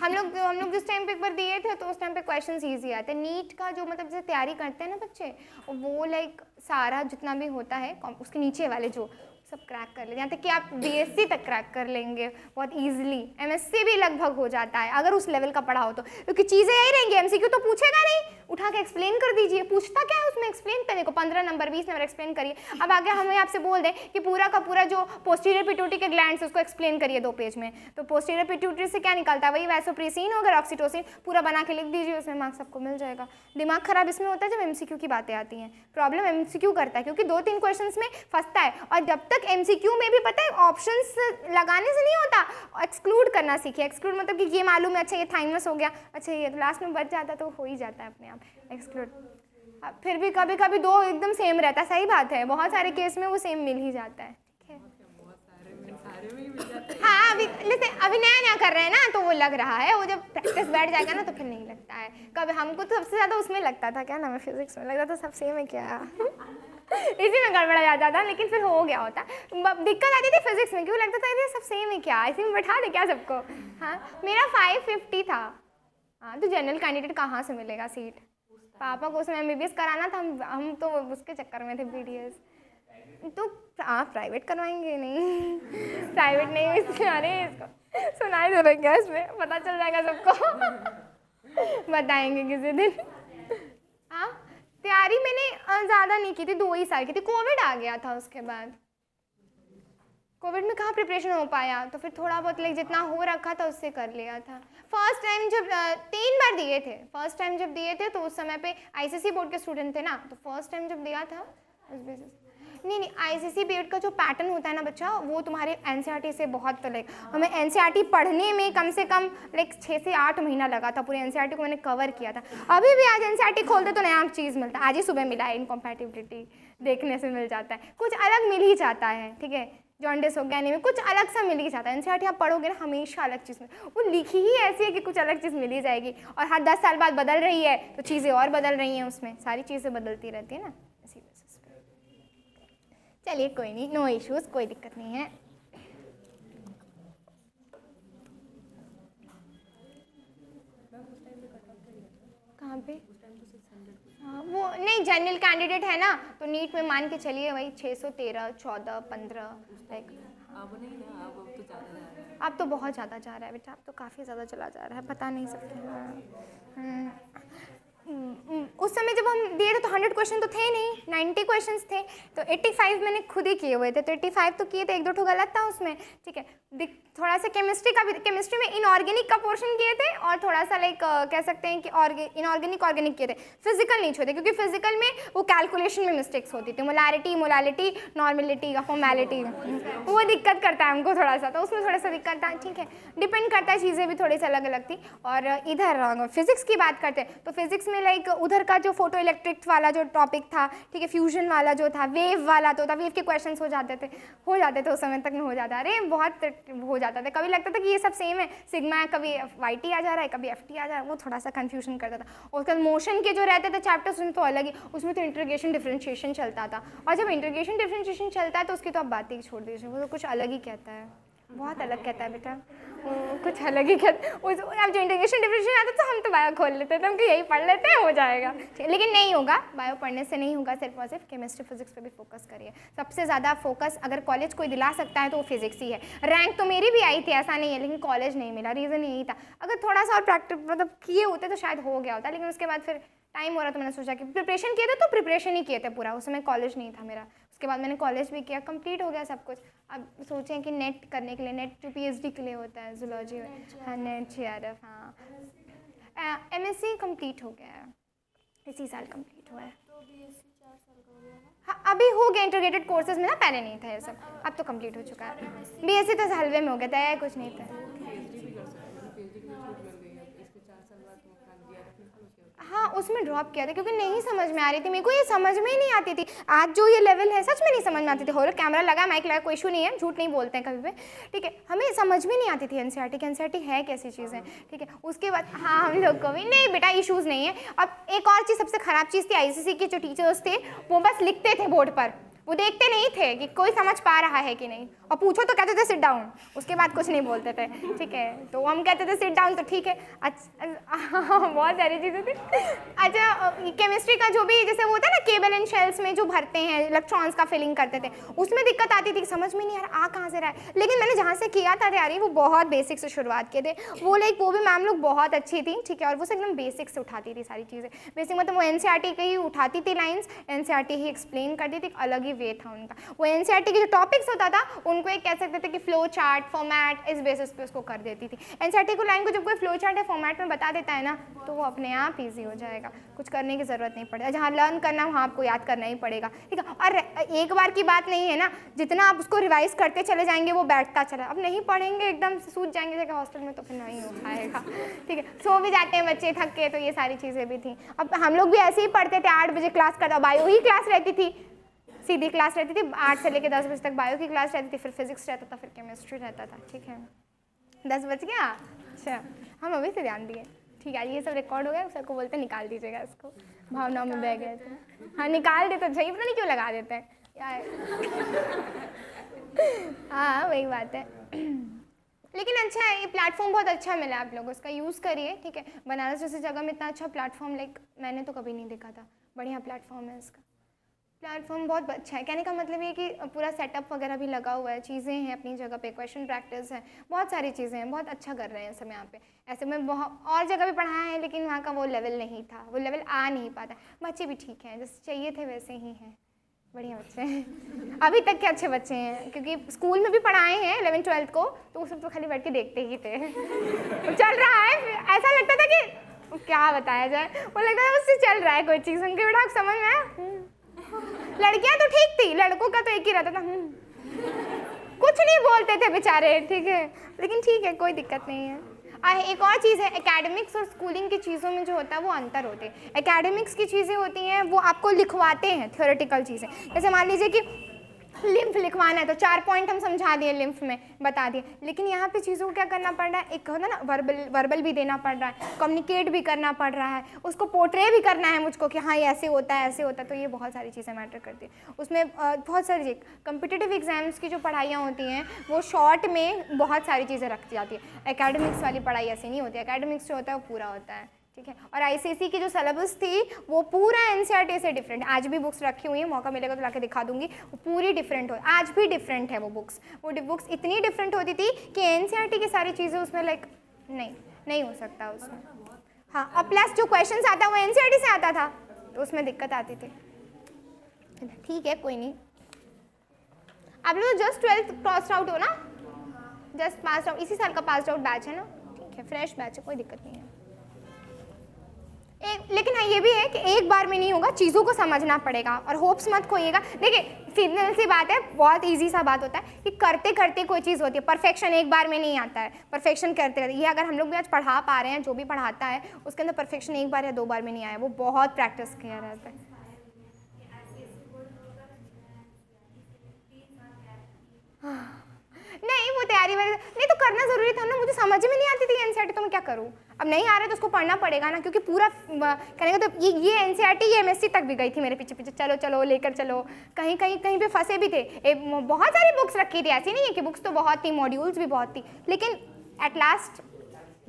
हम लोग जिस टाइम पेपर दिए थे तो उस टाइम पे क्वेश्चंस इजी आते हैं। नीट का जो मतलब जैसे तैयारी करते हैं ना बच्चे, वो लाइक सारा जितना भी होता है उसके नीचे वाले जो सब क्रैक कर लेते हैं, यहाँ तक कि आप बीएससी तक क्रैक कर लेंगे बहुत इजीली, एमएससी भी लगभग हो जाता है अगर उस लेवल का पढ़ा हो तो, क्योंकि चीज़ें यही रहेंगी, एमसीक्यू तो पूछेगा नहीं, उठा के एक्सप्लेन कर दीजिए, पूछता क्या है उसमें, एक्सप्लेन करने को 15 नंबर 20 नंबर एक्सप्लेन करिए। अब आगे हमें आपसे बोल दें कि पूरा का पूरा जो पोस्टीरियर पिट्यूटरी के ग्लैंड्स उसको एक्सप्लेन करिए 2 पेज में, तो पोस्टीरियर पिट्यूटरी से क्या निकलता है, वही वैसोप्रेसिन होगा, ऑक्सीटोसिन, पूरा बना के लिख दीजिए, उसमें मार्क्स आपको मिल जाएगा। दिमाग खराब इसमें होता है जब एमसीक्यू की बातें आती हैं, प्रॉब्लम एमसीक्यू करता है क्योंकि 2-3 क्वेश्चंस में फंसता है, और जब तक एमसीक्यू में भी पता है ऑप्शंस लगाने से नहीं होता, एक्सक्लूड करना सीखिए। एक्सक्लूड मतलब कि ये मालूम है, अच्छा ये थाइमस हो गया, अच्छा ये लास्ट में बच जाता तो हो ही जाता है अपने आप एक्सक्लूड। फिर भी कभी कभी 2 एकदम सेम रहता है, सही बात है, बहुत सारे केस में वो सेम मिल ही जाता है, ठीक है। हाँ अभी नया कर रहे हैं ना तो वो लग रहा है, वो जब प्रैक्टिस बैठ जाएगा ना तो फिर नहीं लगता है। कभी हमको तो सबसे ज़्यादा उसमें लगता था, क्या नाम है, फिजिक्स में लगता था सब सेम है क्या इसी में गड़बड़ा जाता था, लेकिन फिर हो गया होता। दिक्कत आती थी फिजिक्स में, क्यों लगता था ये सब सेम है क्या, इसी में बैठा दे क्या सबको। हाँ मेरा 550 था। हाँ तो जनरल कैंडिडेट कहाँ से मिलेगा सीट, पापा को उसमें एमबीबीएस कराना था, हम तो उसके चक्कर में थे बीडीएस, तो आप प्राइवेट करवाएंगे नहीं प्राइवेट नहीं, अरे इसको सुनाई दे रहा क्या, इसमें पता चल जाएगा सबको बताएंगे किसी दिन। हाँ तैयारी मैंने ज़्यादा नहीं की थी, 2 ही साल की थी, कोविड आ गया था, उसके बाद कोविड में कहाँ प्रिपरेशन हो पाया, तो फिर थोड़ा बहुत लाइक जितना हो रखा था उससे कर लिया था। फर्स्ट टाइम जब 3 बार दिए थे, फर्स्ट टाइम जब दिए थे तो उस समय पे आईसीएसई बोर्ड के स्टूडेंट थे ना, तो फर्स्ट टाइम जब दिया था उस बेसिस नहीं आईसीएसई बीएड का जो पैटर्न होता है ना बच्चा, वो तुम्हारे एनसीईआरटी से बहुत लाइक, हमें एनसीईआरटी पढ़ने में कम से कम लाइक 6 से 8 महीना लगा था, पूरे एनसीईआरटी को मैंने कवर किया था। अभी भी आज एनसीईआरटी खोलते तो नया चीज़ मिलता है, आज ही सुबह मिला है, इनकॉम्पैटिबिलिटी देखने से मिल जाता है, कुछ अलग मिल ही जाता है, ठीक है, जॉन्डिस हो गया नहीं में कुछ अलग सा मिल ही जाता है। एनसीईआरटी आप पढ़ोगे ना हमेशा अलग चीज़ में, वो लिखी ही ऐसी है कि कुछ अलग चीज़ मिल ही जाएगी, और हर 10 साल बाद बदल रही है तो चीज़ें और बदल रही हैं, उसमें सारी चीज़ें बदलती रहती है ना, इसी बेसिस पे। चलिए कोई नहीं, नो इश्यूज़, कोई दिक्कत नहीं है। कहाँ पे? हाँ वो नहीं, जनरल कैंडिडेट है ना तो नीट में मान के चलिए वही 613, 14, 15 लाइक। अब तो बहुत ज़्यादा जा रहा है बेटा, अब तो काफ़ी ज़्यादा चला जा रहा है, पता नहीं सबके। उस समय जब हम दिए थे तो 100 क्वेश्चन तो थे नहीं, 90 क्वेश्चंस थे, तो 85 मैंने खुद ही किए हुए थे, तो 85 तो किए थे, 1-2 ठो गलत था उसमें, ठीक है। थोड़ा सा केमिस्ट्री का भी, केमिस्ट्री में इनऑर्गेनिक का पोर्शन किए थे, और थोड़ा सा लाइक कह सकते हैं कि इनऑर्गेनिक ऑर्गेनिक किए थे, फिजिकल नहीं छोड़े, क्योंकि फिजिकल में वो कैलकुलेशन में मिस्टेक्स होती थी, मोलारिटी, नॉर्मेलिटी का फॉर्मेलिटी, वो दिक्कत करता है हमको थोड़ा सा, तो उसमें थोड़ा सा दिक्कत था, ठीक है, डिपेंड करता है, चीज़ें भी थोड़ी सी अलग अलग थी। और इधर फिजिक्स की बात करते हैं तो फिजिक्स में लाइक उधर का जो फोटो इलेक्ट्रिक वाला जो टॉपिक था, ठीक है, फ्यूजन वाला जो था, वेव वाला तो था, वेव के क्वेश्चंस हो जाते थे उस समय तक में हो जाता, अरे बहुत हो जाता था, कभी लगता था कि ये सब सेम है, सिग्मा कभी वाईटी आ जा रहा है, कभी एफटी आ जा रहा है, वो थोड़ा सा कंफ्यूजन करता था। और कल मोशन के जो रहते थे चैप्टर्स उसमें तो अलग ही, उसमें तो इंटीग्रेशन डिफरेंशिएशन चलता था, और जब इंटीग्रेशन डिफरेंशिएशन चलता है तो उसकी तो आप बात ही छोड़ दीजिए, वो तो कुछ अलग ही कहता है, बहुत अलग कहता है बेटा, कुछ अलग ही कहता है। अब जो इंटीग्रेशन डिफरेंशिएशन आता तो हम तो बायो खोल लेते थे, हम कि यही पढ़ लेते हैं हो जाएगा, लेकिन नहीं होगा, बायो पढ़ने से नहीं होगा, सिर्फ और सिर्फ केमिस्ट्री फिजिक्स पे भी फोकस करिए। सबसे ज़्यादा फोकस अगर कॉलेज कोई दिला सकता है तो वो फिजिक्स ही है। रैंक तो मेरी भी आई थी, ऐसा नहीं है, लेकिन कॉलेज नहीं मिला, रीज़न यही था। अगर थोड़ा सा और प्रैक्टिस मतलब किए होते तो शायद हो गया होता, लेकिन उसके बाद फिर टाइम हो रहा तो मैंने सोचा कि प्रिपरेशन किए थे तो प्रिपरेशन ही किए थे पूरा, उस समय कॉलेज नहीं था मेरा। उसके बाद मैंने कॉलेज भी किया, कंप्लीट हो गया सब कुछ। अब सोचें कि नेट करने के लिए, नेट जो पीएचडी के लिए होता है जूलॉजी, हाँ नेट जेआरएफ, हाँ एमएससी कंप्लीट हो गया है, इसी साल कंप्लीट हुआ है। हाँ अभी हो गया इंटीग्रेटेड कोर्सेज में ना, पहले नहीं था ये सब, अब तो कंप्लीट हो चुका है। बीएससी तो हलवे में हो गया था, कुछ नहीं था। हाँ उसमें ड्रॉप किया था क्योंकि नहीं समझ में आ रही थी, मेरे को ये समझ में ही नहीं आती थी। आज जो ये लेवल है सच में नहीं समझ में आती थी। हो कैमरा लगा, माइक लगा, कोई इशू नहीं है, झूठ नहीं बोलते हैं कभी भी, ठीक है। हमें समझ में नहीं आती थी एनसीईआरटी की, एनसीईआरटी है कैसी चीज़ है, ठीक है। उसके बाद हाँ हम लोग को भी नहीं बेटा इशूज़ नहीं है। अब एक और चीज़, सबसे ख़राब चीज़ थी आईसीएसई के जो टीचर्स थे वो बस लिखते थे बोर्ड पर, वो देखते नहीं थे कि कोई समझ पा रहा है कि नहीं, और पूछो तो कहते थे सिट डाउन, उसके बाद कुछ नहीं बोलते थे, ठीक है। तो हम कहते थे सिट डाउन, तो ठीक है। अच्छा बहुत सारी चीज़ें थी। अच्छा केमिस्ट्री का जो भी जैसे वो होता है ना केबल एंड शेल्स में जो भरते हैं इलेक्ट्रॉन्स का फिलिंग करते थे, उसमें दिक्कत आती थी, समझ में नहीं यार आ कहाँ से रहा है। लेकिन मैंने जहाँ से किया था तैयारी वो बहुत बेसिक से शुरुआत किए थे, वो भी मैम लोग बहुत अच्छी थी, ठीक है। और वो एकदम बेसिक से उठाती थी सारी चीज़ें, बेसिक मतलब वो एनसीईआरटी की ही उठाती थी लाइंस, एनसीईआरटी ही एक्सप्लेन करती थी, अलग ही वे था उनका। वो एनसीईआरटी के जो टॉपिक्स होता था उनको एक कह सकते थे कि फ्लो चार्ट फॉर्मेट इस बेसिस पे उसको कर देती थी। एनसीईआरटी को लाइन को जब कोई फ्लो चार्ट या फॉर्मेट में बता देता है ना तो वो अपने आप ईजी हो जाएगा, कुछ करने की ज़रूरत नहीं पड़ेगा। जहाँ लर्न करना वहाँ आपको याद करना ही पड़ेगा, ठीक है। और एक बार की बात नहीं है ना, जितना आप उसको रिवाइज करते चले जाएंगे वो बैठता चला। अब नहीं पढ़ेंगे एकदम से सूझ जाएंगे जगह हॉस्टल में तो फिर नहीं हो पाएगा, ठीक है। सो भी जाते हैं बच्चे थक के, तो ये सारी चीज़ें भी थी। अब हम लोग भी ऐसे ही पढ़ते थे, 8 बजे क्लास करता, बायो ही क्लास रहती थी, सीधी क्लास रहती थी, 8 से लेकर 10 बजे तक बायो की क्लास रहती थी, फिर फिजिक्स रहता था, फिर केमिस्ट्री रहता था, ठीक है। 10 बज गया, अच्छा हम अभी से ध्यान दिए, ठीक है। ये सब रिकॉर्ड हो गया, सर को बोलते निकाल दीजिएगा इसको, भावनाओं में बह गए थे। हाँ निकाल देते, सही पता नहीं क्यों लगा देते हैं यार। हाँ वही बात है। लेकिन अच्छा है, ये प्लेटफॉर्म बहुत अच्छा मिला आप लोगों को, इसका यूज़ करिए, ठीक है। बनारस जैसी जगह में इतना अच्छा प्लेटफॉर्म मैंने तो कभी नहीं देखा था, बढ़िया प्लेटफॉर्म है इसका। प्लेटफॉर्म बहुत अच्छा है, कहने का मतलब ये कि पूरा सेटअप वगैरह भी लगा हुआ है, चीज़ें हैं अपनी जगह पे, क्वेश्चन प्रैक्टिस है, बहुत सारी चीज़ें हैं, बहुत अच्छा कर रहे हैं सब यहाँ पे। ऐसे में बहुत और जगह भी पढ़ाया है लेकिन वहाँ का वो लेवल नहीं था, वो लेवल आ नहीं पाता। बच्चे भी ठीक हैं, जैसे चाहिए थे वैसे ही हैं, बढ़िया बच्चे हैं, अभी तक के अच्छे बच्चे हैं। क्योंकि स्कूल में भी पढ़ाए हैं 11th 12th को, तो उस तो खाली बैठ के देखते ही थे। चल रहा है, ऐसा लगता था कि क्या बताया जाए, वो लगता था उससे चल रहा है कोई चीज़, उनके बेटा समझ में। लड़कियां तो ठीक थी, लड़कों का तो एक ही रहता था, कुछ नहीं बोलते थे बेचारे, ठीक है। लेकिन ठीक है, कोई दिक्कत नहीं है। एक और चीज़ है, एकेडमिक्स और स्कूलिंग की चीज़ों में जो होता है वो अंतर होते हैं। एकेडमिक्स की चीज़ें होती हैं वो आपको लिखवाते हैं थ्योरेटिकल चीज़ें, जैसे मान लीजिए कि लिम्फ लिखवाना है तो 4 पॉइंट हम समझा दिए, लिम्फ में बता दिए। लेकिन यहाँ पे चीज़ों को क्या करना पड़ रहा है, एक होता है ना वर्बल भी देना पड़ रहा है, कम्युनिकेट भी करना पड़ रहा है, उसको पोर्ट्रे भी करना है मुझको कि हाँ ये ऐसे होता है ऐसे होता है। तो ये बहुत सारी चीज़ें मैटर करती है उसमें। बहुत सारी कम्पिटिटिव एग्जाम्स की जो पढ़ाइयाँ होती हैं वो शॉर्ट में बहुत सारी चीज़ें रखी जाती है। एकेडमिक्स वाली पढ़ाई ऐसी नहीं होती, एकेडमिक्स जो होता है वो पूरा होता है, ठीक है। और आईसीएसई की जो सिलेबस थी वो पूरा एनसीईआरटी से डिफरेंट। आज भी बुक्स रखी हुई हैं, मौका मिलेगा तो लाके दिखा दूंगी, वो पूरी डिफरेंट हो, आज भी डिफरेंट है वो बुक्स। वो बुक्स इतनी डिफरेंट होती थी कि एनसीईआरटी की सारी चीज़ें उसमें नहीं हो सकता उसमें। हाँ, और प्लस जो क्वेश्चन आता है वो एनसीईआरटी से आता था, तो उसमें दिक्कत आती थी। ठीक है, कोई नहीं। आप लोग जस्ट 12th पास आउट हो ना, जस्ट पास आउट, इसी साल का पास आउट बैच है ना, ठीक है, फ्रेश बैच है, कोई दिक्कत नहीं है। लेकिन हाँ ये भी है कि एक बार में नहीं होगा, चीज़ों को समझना पड़ेगा और होप्स मत खोइएगा। देखिए सीधी सी बात है, बहुत इजी सा बात होता है कि करते करते कोई चीज़ होती है, परफेक्शन एक बार में नहीं आता है, परफेक्शन करते करते। ये अगर हम लोग भी आज पढ़ा पा रहे हैं, जो भी पढ़ाता है उसके अंदर परफेक्शन एक बार या 2 बार में नहीं आया, वो बहुत प्रैक्टिस किया रहता है। नहीं वो तैयारी वाली नहीं तो करना ज़रूरी था ना, मुझे समझ में नहीं आती थी एनसीईआरटी, तो मैं क्या करूँ। अब नहीं आ रहा है तो उसको पढ़ना पड़ेगा ना, क्योंकि पूरा कहने का तो ये एनसीईआरटी ये एमएससी तक भी गई थी मेरे पीछे पीछे, चलो चलो लेकर चलो, कहीं पे फंसे भी थे। बहुत सारी बुक्स रखी थी, ऐसी नहीं है कि बुक्स तो बहुत थी, मॉड्यूल्स भी बहुत थी, लेकिन एट लास्ट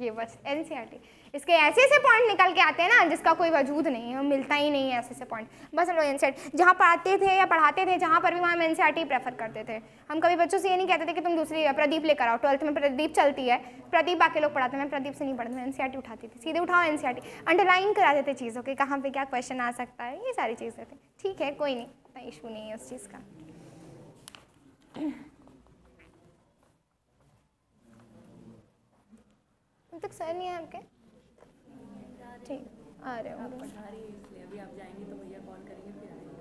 ये बस एनसीईआरटी। इसके ऐसे ऐसे पॉइंट निकल के आते हैं ना जिसका कोई वजूद नहीं है, मिलता ही नहीं है ऐसे ऐसे पॉइंट। बस हम लोग एनसीईआरटी जहाँ पढ़ाते थे या पढ़ाते थे जहाँ पर भी वहाँ हम एनसीईआरटी प्रेफर करते थे। हम कभी बच्चों से ये नहीं कहते थे कि तुम दूसरी प्रदीप लेकर आओ, 12th में प्रदीप चलती है, प्रदीप बाकी लोग पढ़ाते हैं, मैं प्रदीप से नहीं पढ़ती, मैं एनसीईआरटी उठाती थी, सीधे उठाओ एनसीईआरटी, अंडरलाइन करा देते चीज़ों के, कहाँ पे क्या क्वेश्चन आ सकता है, ये सारी चीज़ें थी। ठीक है, कोई नहीं, इतना इशू नहीं है उस चीज़ का। अब तक सर नहीं है आपके? ठीक, आ रहे हो।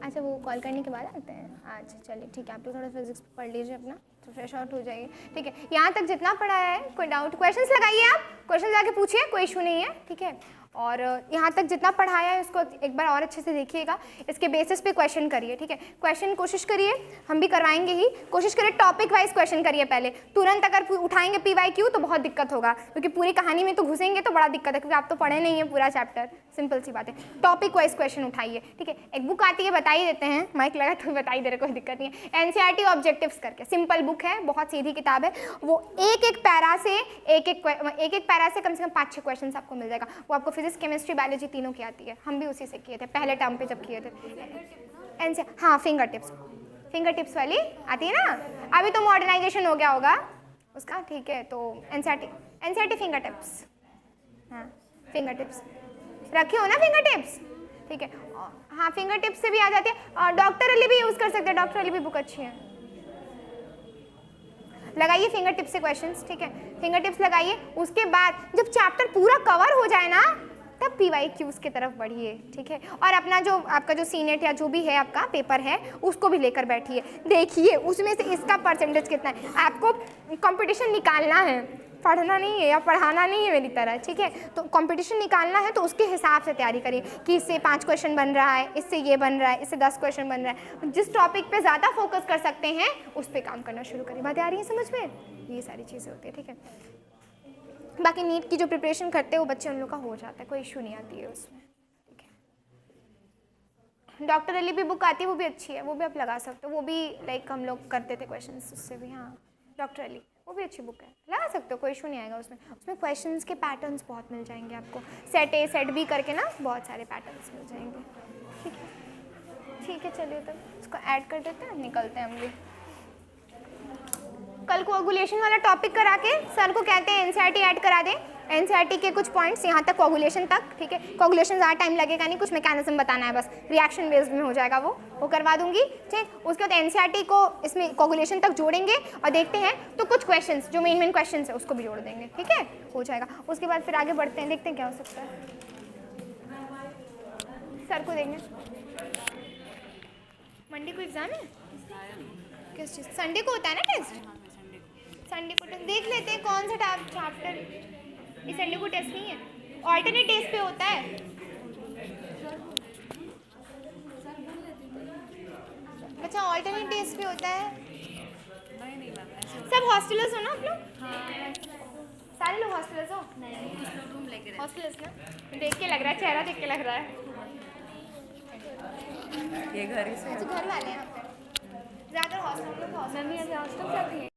अच्छा, वो कॉल करने के बाद आते हैं? अच्छा चलिए ठीक है, आप लोग थोड़ा फिजिक्स पढ़ लीजिए अपना, तो फ्रेश आउट हो जाइए। ठीक है, यहाँ तक जितना पढ़ाया है, कोई डाउट क्वेश्चंस लगाइए, आप क्वेश्चन जाके पूछिए, कोई इशू नहीं है, ठीक है। और यहाँ तक जितना पढ़ाया है उसको एक बार और अच्छे से देखिएगा, इसके बेसिस पे क्वेश्चन करिए, ठीक है। क्वेश्चन कोशिश करिए, हम भी करवाएंगे ही, कोशिश करिए टॉपिक वाइज क्वेश्चन करिए पहले। तुरंत अगर उठाएंगे PYQ तो बहुत दिक्कत होगा, क्योंकि पूरी कहानी में तो घुसेंगे तो बड़ा दिक्कत है, क्योंकि आप तो पढ़े नहीं है पूरा चैप्टर, सिंपल सी बात है। टॉपिक वाइज क्वेश्चन उठाइए, ठीक है। एक बुक आती है, बता ही देते हैं, माइक लगा तो बता ही दे रहे, कोई दिक्कत नहीं है। एनसीईआरटी ऑब्जेक्टिव्स करके सिंपल बुक है, बहुत सीधी किताब है। वो एक एक पैरा से कम से कम 5-6 क्वेश्चन आपको मिल जाएगा। वो आपको फिजिक्स, केमिस्ट्री, बायोलॉजी तीनों की आती है। हम भी उसी से किए थे पहले टर्म पे जब किए थे। हाँ, फिंगर टिप्स वाली आती है ना। अभी तो मॉडर्नाइजेशन हो गया होगा उसका, ठीक है। तो एनसीईआरटी फिंगर टिप्स, हाँ फिंगर टिप्स रखी हो ना, फिंगर टिप्स, ठीक है। हाँ, फिंगर टिप्स से भी आ जाती है। डॉक्टर अली भी यूज़ कर सकते हैं, डॉक्टर अली भी बुक अच्छी है। लगाइए फिंगर टिप्स से क्वेश्चंस, ठीक है। फिंगर टिप्स लगाइए। उसके बाद जब चैप्टर पूरा कवर हो जाए ना, तब PYQs की तरफ बढ़िए, ठीक है। और अपना जो आपका जो सीनेट या जो भी है आपका पेपर है, उसको भी लेकर बैठिए, देखिए उसमें से इसका परसेंटेज कितना है। आपको कंपटीशन निकालना है, पढ़ना नहीं है या पढ़ाना नहीं है मेरी तरह, ठीक है। तो कंपटीशन निकालना है तो उसके हिसाब से तैयारी करिए कि इससे 5 क्वेश्चन बन रहा है, इससे ये बन रहा है, इससे 10 क्वेश्चन बन रहा है। जिस टॉपिक पे ज़्यादा फोकस कर सकते हैं उस पर काम करना शुरू करिए। बातें आ रही हैं समझ में? ये सारी चीज़ें होती है, ठीक है। बाकी नीट की जो प्रिपरेशन करते हैं वो बच्चे उन लोग का हो जाता है, कोई इशू नहीं आती है उसमें, ठीक है। डॉक्टर अली भी बुक आती है, वो भी अच्छी है, वो भी आप लगा सकते हो। वो भी लाइक हम लोग करते थे क्वेश्चंस उससे भी। हाँ, डॉक्टर अली वो भी अच्छी बुक है, लगा सकते हो, कोई इशू नहीं आएगा उसमें। उसमें क्वेश्चंस के पैटर्न्स बहुत मिल जाएंगे आपको, सेट A सेट B करके ना बहुत सारे पैटर्न्स मिल जाएंगे, ठीक है। ठीक है, चलिए तब इसको ऐड कर देते हैं, निकलते हैं हम भी। कल कोगुलेशन वाला टॉपिक करा के सर को कहते हैं एनसीईआरटी ऐड करा दें, एनसीईआरटी के कुछ पॉइंट्स यहाँ तक कोगुलेशन तक, ठीक है। कोगुलेशन ज़्यादा टाइम लगेगा नहीं, कुछ मैकेनिज्म बताना है बस, रिएक्शन बेस्ड में हो जाएगा वो करवा दूंगी, ठीक। उसके बाद एनसीईआरटी को इसमें कोगुलेशन तक जोड़ेंगे और देखते हैं तो कुछ क्वेश्चंस जो मेन क्वेश्चंस है उसको भी जोड़ देंगे, ठीक है, हो जाएगा। उसके बाद फिर आगे बढ़ते हैं, देखते हैं क्या हो सकता है। सर को देंगे। मंडे को एग्जाम है, किस चीज़? संडे को होता है ना टेस्ट, संडे को टेस्ट देख लेते हैं कौन सा चैप्टर। इस संडे को टेस्ट नहीं है, ऑल्टरनेट टेस्ट पे होता है। अच्छा, ऑल्टरनेट टेस्ट पे होता है। सब हॉस्टलर्स हो ना आप लोग? सारे लोग हॉस्टलर्स हो? नहीं, हॉस्टलर्स ना, देख के लग रहा है, चेहरा देख के लग रहा है। ये घर ही से घर वाले हैं, ज़्यादा हॉस्टल में हॉस्टल जाती है।